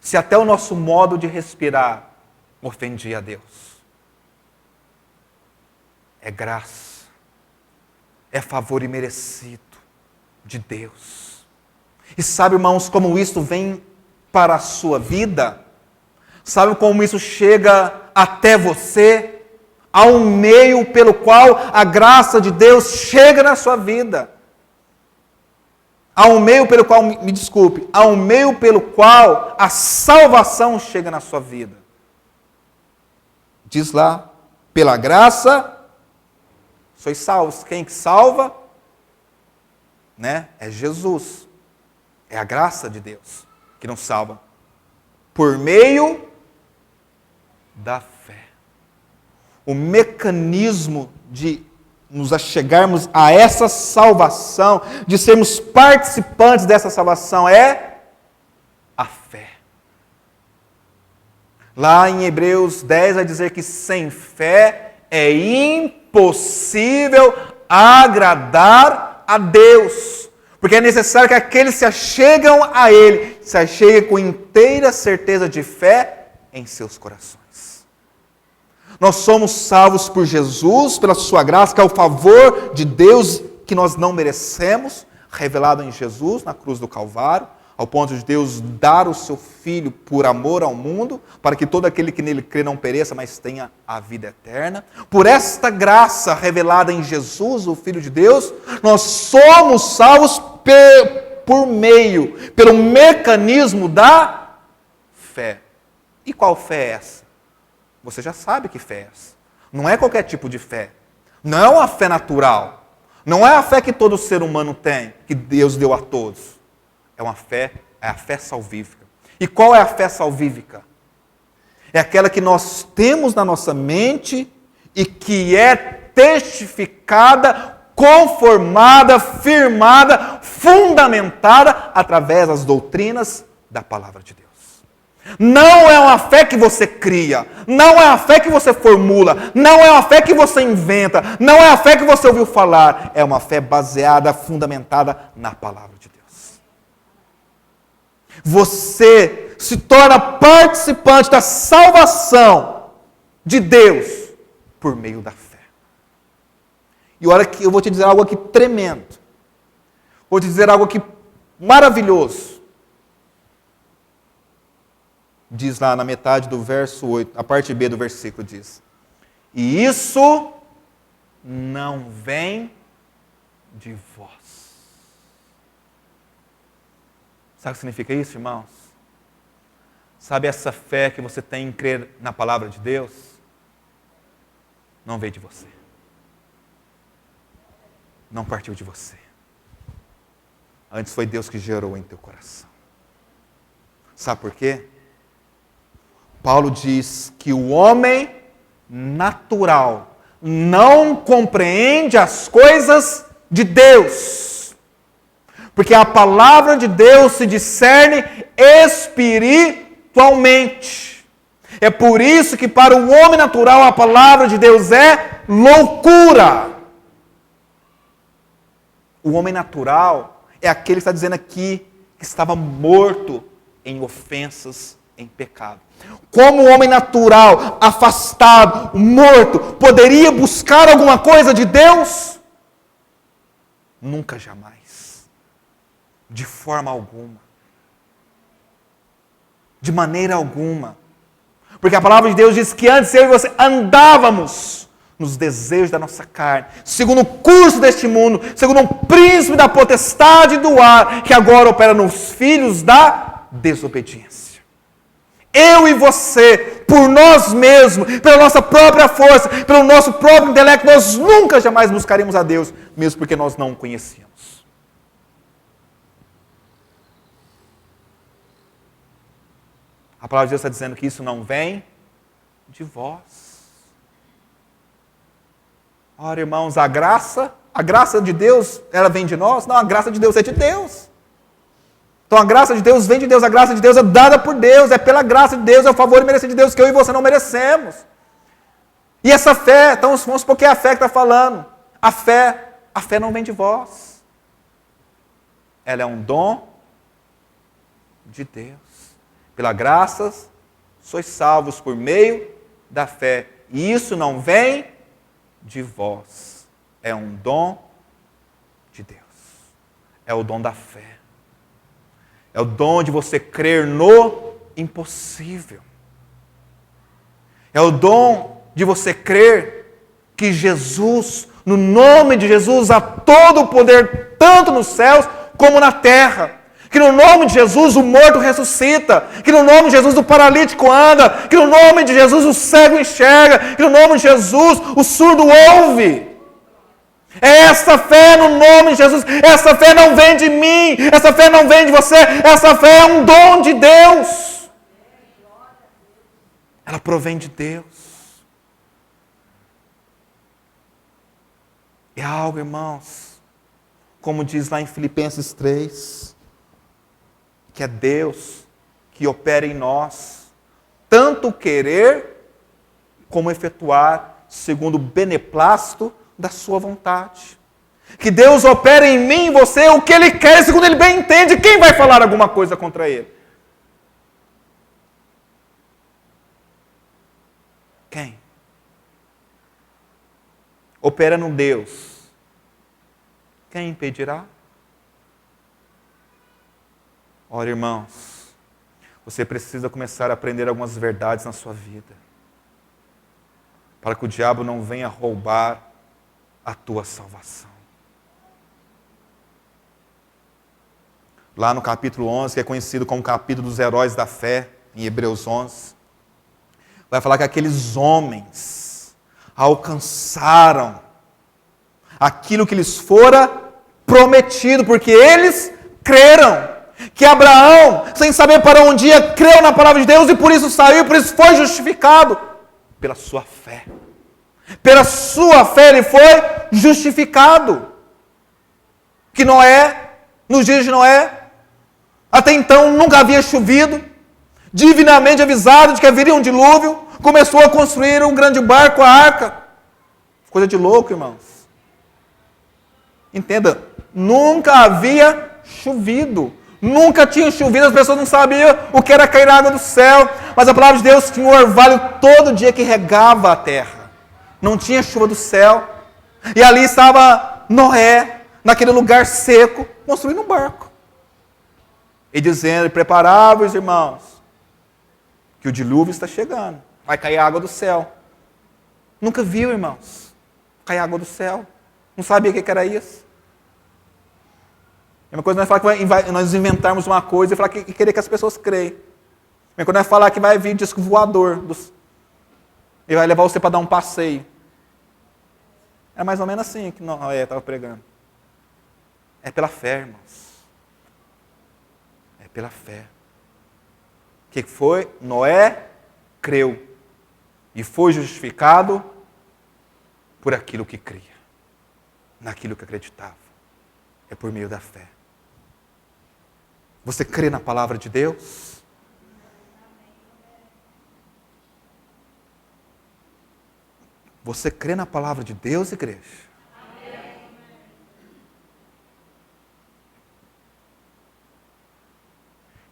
Se até o nosso modo de respirar ofendia a Deus. É graça, é favor imerecido de Deus. E sabe, irmãos, como isso vem para a sua vida? Sabe como isso chega até você? Há um meio pelo qual a graça de Deus chega na sua vida. Há um meio pelo qual, me desculpe, há um meio pelo qual a salvação chega na sua vida. Diz lá, pela graça, sois salvos. Quem que salva? É Jesus. É a graça de Deus que nos salva. Por meio da fé. O mecanismo de nos achegarmos a essa salvação, de sermos participantes dessa salvação, é a fé. Lá em Hebreus 10 vai dizer que sem fé é impossível agradar a Deus. Porque é necessário que aqueles que se achegam a Ele, se acheguem com inteira certeza de fé em seus corações. Nós somos salvos por Jesus, pela sua graça, que é o favor de Deus que nós não merecemos, revelado em Jesus, na cruz do Calvário, ao ponto de Deus dar o seu Filho por amor ao mundo, para que todo aquele que nele crê não pereça, mas tenha a vida eterna. Por esta graça revelada em Jesus, o Filho de Deus, nós somos salvos pelo mecanismo da fé. E qual fé é essa? Você já sabe que fé é essa. Não é qualquer tipo de fé. Não é uma fé natural. Não é a fé que todo ser humano tem, que Deus deu a todos. É a fé salvífica. E qual é a fé salvífica? É aquela que nós temos na nossa mente e que é testificada, conformada, firmada, fundamentada através das doutrinas da palavra de Deus. Não é uma fé que você cria, não é uma fé que você formula, não é uma fé que você inventa, não é a fé que você ouviu falar, é uma fé baseada, fundamentada na palavra de Deus. Você se torna participante da salvação de Deus por meio da fé. E olha que eu vou te dizer algo aqui tremendo. Vou te dizer algo aqui maravilhoso. Diz lá na metade do verso 8, a parte B do versículo diz: e isso não vem de vós. Sabe o que significa isso, irmãos? Sabe essa fé que você tem em crer na palavra de Deus? Não veio de você. Não partiu de você. Antes foi Deus que gerou em teu coração. Sabe por quê? Paulo diz que o homem natural não compreende as coisas de Deus. Porque a palavra de Deus se discerne espiritualmente. É por isso que para o homem natural a palavra de Deus é loucura. O homem natural é aquele que está dizendo aqui que estava morto em ofensas, em pecado. Como o homem natural, afastado, morto, poderia buscar alguma coisa de Deus? Nunca, jamais. De forma alguma. De maneira alguma. Porque a palavra de Deus diz que antes eu e você andávamos nos desejos da nossa carne, segundo o curso deste mundo, segundo o príncipe da potestade do ar, que agora opera nos filhos da desobediência. Eu e você, por nós mesmos, pela nossa própria força, pelo nosso próprio intelecto, nós nunca jamais buscaremos a Deus, mesmo porque nós não o conhecemos. A palavra de Deus está dizendo que isso não vem de vós. Ora, irmãos, a graça de Deus, ela vem de nós? Não, a graça de Deus é de Deus. Então a graça de Deus vem de Deus, a graça de Deus é dada por Deus, é pela graça de Deus, é o favor imerecido de Deus que eu e você não merecemos. E essa fé, então vamos supor que é a fé que está falando. A fé não vem de vós. Ela é um dom de Deus. Pela graça, sois salvos por meio da fé. E isso não vem de vós. É um dom de Deus. É o dom da fé. É o dom de você crer no impossível. É o dom de você crer que Jesus, no nome de Jesus, há todo o poder, tanto nos céus como na terra. Que no nome de Jesus o morto ressuscita, que no nome de Jesus o paralítico anda, que no nome de Jesus o cego enxerga, que no nome de Jesus o surdo ouve. É essa fé no nome de Jesus. Essa fé não vem de mim, essa fé não vem de você, essa fé é um dom de Deus. Ela provém de Deus. É algo, irmãos, como diz lá em Filipenses 3, que é Deus que opera em nós, tanto querer como efetuar, segundo o beneplácito da sua vontade. Que Deus opera em mim e você o que Ele quer, segundo Ele bem entende. Quem vai falar alguma coisa contra Ele? Quem? Opera no Deus. Quem impedirá? Ora, irmãos, você precisa começar a aprender algumas verdades na sua vida, para que o diabo não venha roubar a tua salvação. Lá no capítulo 11, que é conhecido como capítulo dos heróis da fé, em Hebreus 11, vai falar que aqueles homens alcançaram aquilo que lhes fora prometido, porque eles creram. Que Abraão, sem saber para onde ia, creu na palavra de Deus e por isso saiu, por isso foi justificado. Pela sua fé. Pela sua fé ele foi justificado. Que Noé, nos dias de Noé, até então nunca havia chovido, divinamente avisado de que haveria um dilúvio, começou a construir um grande barco, a arca. Coisa de louco, irmãos. Entenda, nunca havia chovido. Nunca tinha chovido, as pessoas não sabiam o que era cair água do céu. Mas a palavra de Deus tinha um orvalho todo dia que regava a terra. Não tinha chuva do céu. E ali estava Noé, naquele lugar seco, construindo um barco. E dizendo, preparava os irmãos, que o dilúvio está chegando. Vai cair água do céu. Nunca viu, irmãos, cair água do céu. Não sabia o que era isso. É uma coisa nós falar que nós inventarmos uma coisa e falar que querer que as pessoas creiam. É quando nós falar que vai vir disco voador e vai levar você para dar um passeio. É mais ou menos assim que Noé estava pregando. É pela fé, irmãos. É pela fé. O que foi? Noé creu e foi justificado por aquilo que cria, naquilo que acreditava. É por meio da fé. Você crê na palavra de Deus? Você crê na palavra de Deus, igreja? Amém.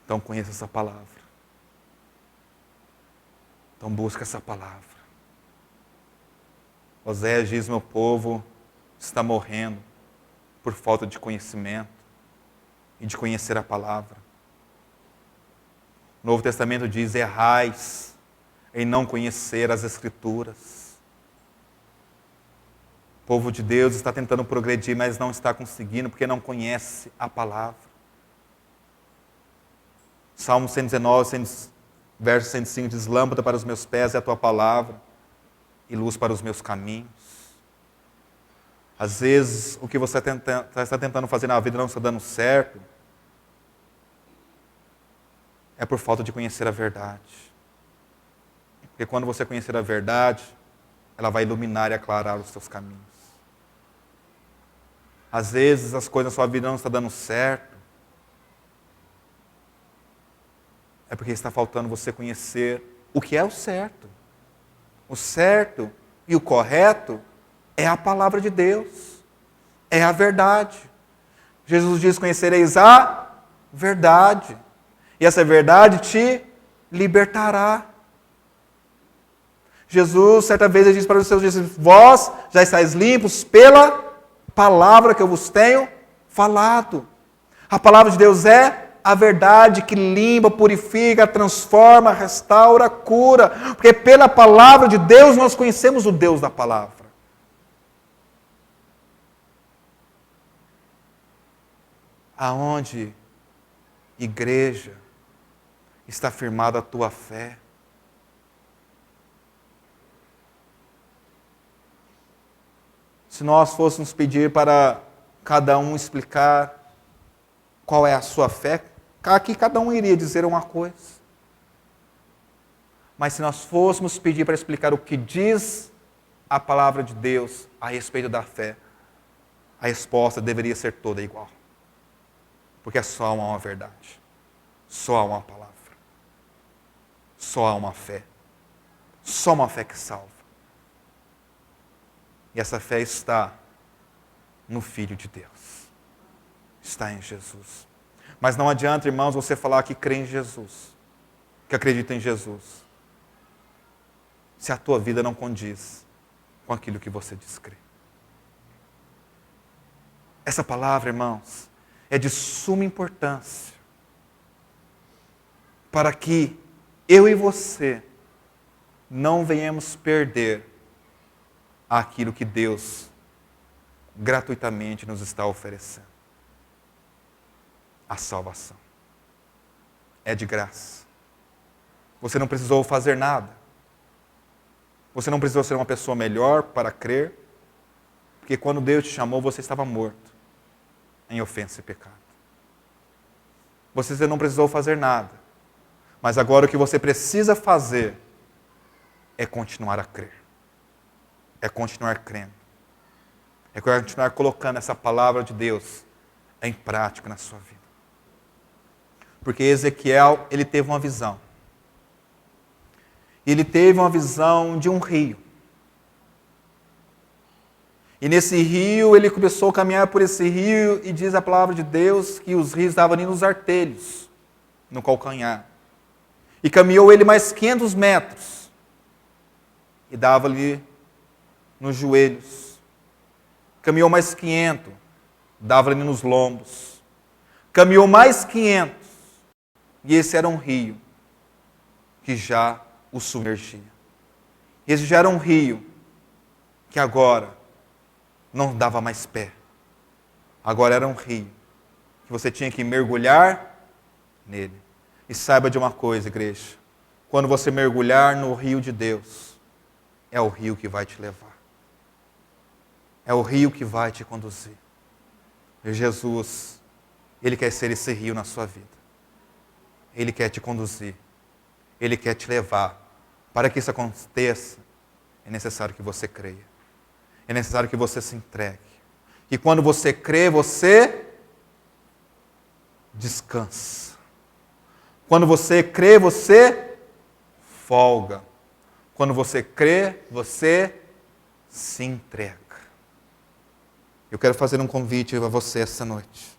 Então conheça essa palavra. Então busca essa palavra. Oséias diz, meu povo está morrendo por falta de conhecimento e de conhecer a palavra. O Novo Testamento diz, errais em não conhecer as Escrituras. O povo de Deus está tentando progredir, mas não está conseguindo, porque não conhece a palavra. Salmo 119, verso 105 diz, lâmpada para os meus pés é a tua palavra e luz para os meus caminhos. Às vezes, o que você está tentando fazer na vida não está dando certo. é por falta de conhecer a verdade. Porque quando você conhecer a verdade, ela vai iluminar e aclarar os seus caminhos. Às vezes as coisas na sua vida não estão dando certo. É porque está faltando você conhecer o que é o certo. O certo e o correto é a palavra de Deus. É a verdade. Jesus diz: conhecereis a verdade. E essa verdade te libertará. Jesus, certa vez, ele disse para os seus discípulos: vós já estáis limpos pela palavra que eu vos tenho falado. A palavra de Deus é a verdade que limpa, purifica, transforma, restaura, cura. Porque pela palavra de Deus nós conhecemos o Deus da palavra. Aonde, igreja, está firmada a tua fé? Se nós fôssemos pedir para cada um explicar qual é a sua fé, aqui cada um iria dizer uma coisa. Mas se nós fôssemos pedir para explicar o que diz a palavra de Deus a respeito da fé, a resposta deveria ser toda igual. Porque é só uma verdade. Só há uma palavra. Só há uma fé. Só uma fé que salva. E essa fé está no Filho de Deus. Está em Jesus. Mas não adianta, irmãos, você falar que crê em Jesus, que acredita em Jesus, se a tua vida não condiz com aquilo que você diz crer. Essa palavra, irmãos, é de suma importância para que eu e você não venhamos perder aquilo que Deus gratuitamente nos está oferecendo. A salvação. É de graça. Você não precisou fazer nada. Você não precisou ser uma pessoa melhor para crer, porque quando Deus te chamou, você estava morto em ofensa e pecado. Você não precisou fazer nada. Mas agora o que você precisa fazer é continuar a crer. É continuar crendo. É continuar colocando essa palavra de Deus em prática na sua vida. Porque Ezequiel, ele teve uma visão. Ele teve uma visão de um rio. E nesse rio, ele começou a caminhar por esse rio e diz a palavra de Deus que os rios estavam ali nos artelhos, no calcanhar. E caminhou ele mais 500 metros. E dava ali nos joelhos. Caminhou mais 500, dava ali nos lombos. Caminhou mais 500, e esse era um rio que já o submergia. Esse já era um rio que agora não dava mais pé. Agora era um rio que você tinha que mergulhar nele. E saiba de uma coisa, igreja: quando você mergulhar no rio de Deus, é o rio que vai te levar. É o rio que vai te conduzir. E Jesus, Ele quer ser esse rio na sua vida. Ele quer te conduzir. Ele quer te levar. Para que isso aconteça, é necessário que você creia. É necessário que você se entregue. E quando você crê, você descansa. Quando você crê, você folga. Quando você crê, você se entrega. Eu quero fazer um convite a você essa noite.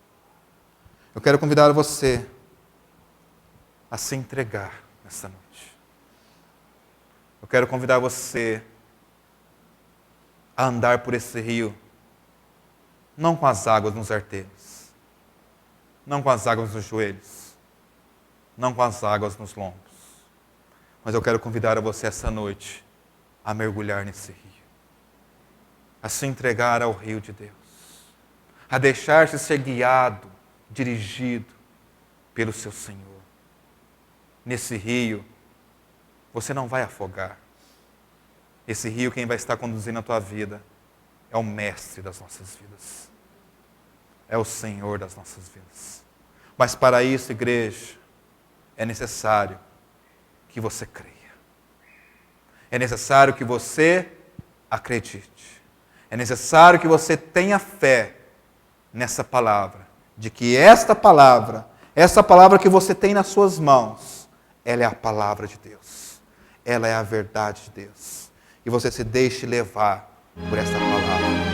Eu quero convidar você a se entregar nessa noite. Eu quero convidar você a andar por esse rio, não com as águas nos artelhos, não com as águas nos joelhos, não com as águas nos lombos, mas eu quero convidar a você essa noite a mergulhar nesse rio, a se entregar ao rio de Deus, a deixar-se ser guiado, dirigido pelo seu Senhor. Nesse rio, você não vai afogar. Esse rio, quem vai estar conduzindo a tua vida é o Mestre das nossas vidas. É o Senhor das nossas vidas. Mas para isso, igreja, é necessário que você creia. É necessário que você acredite. É necessário que você tenha fé nessa palavra, de que essa palavra que você tem nas suas mãos, ela é a palavra de Deus. Ela é a verdade de Deus. E você se deixe levar por essa palavra.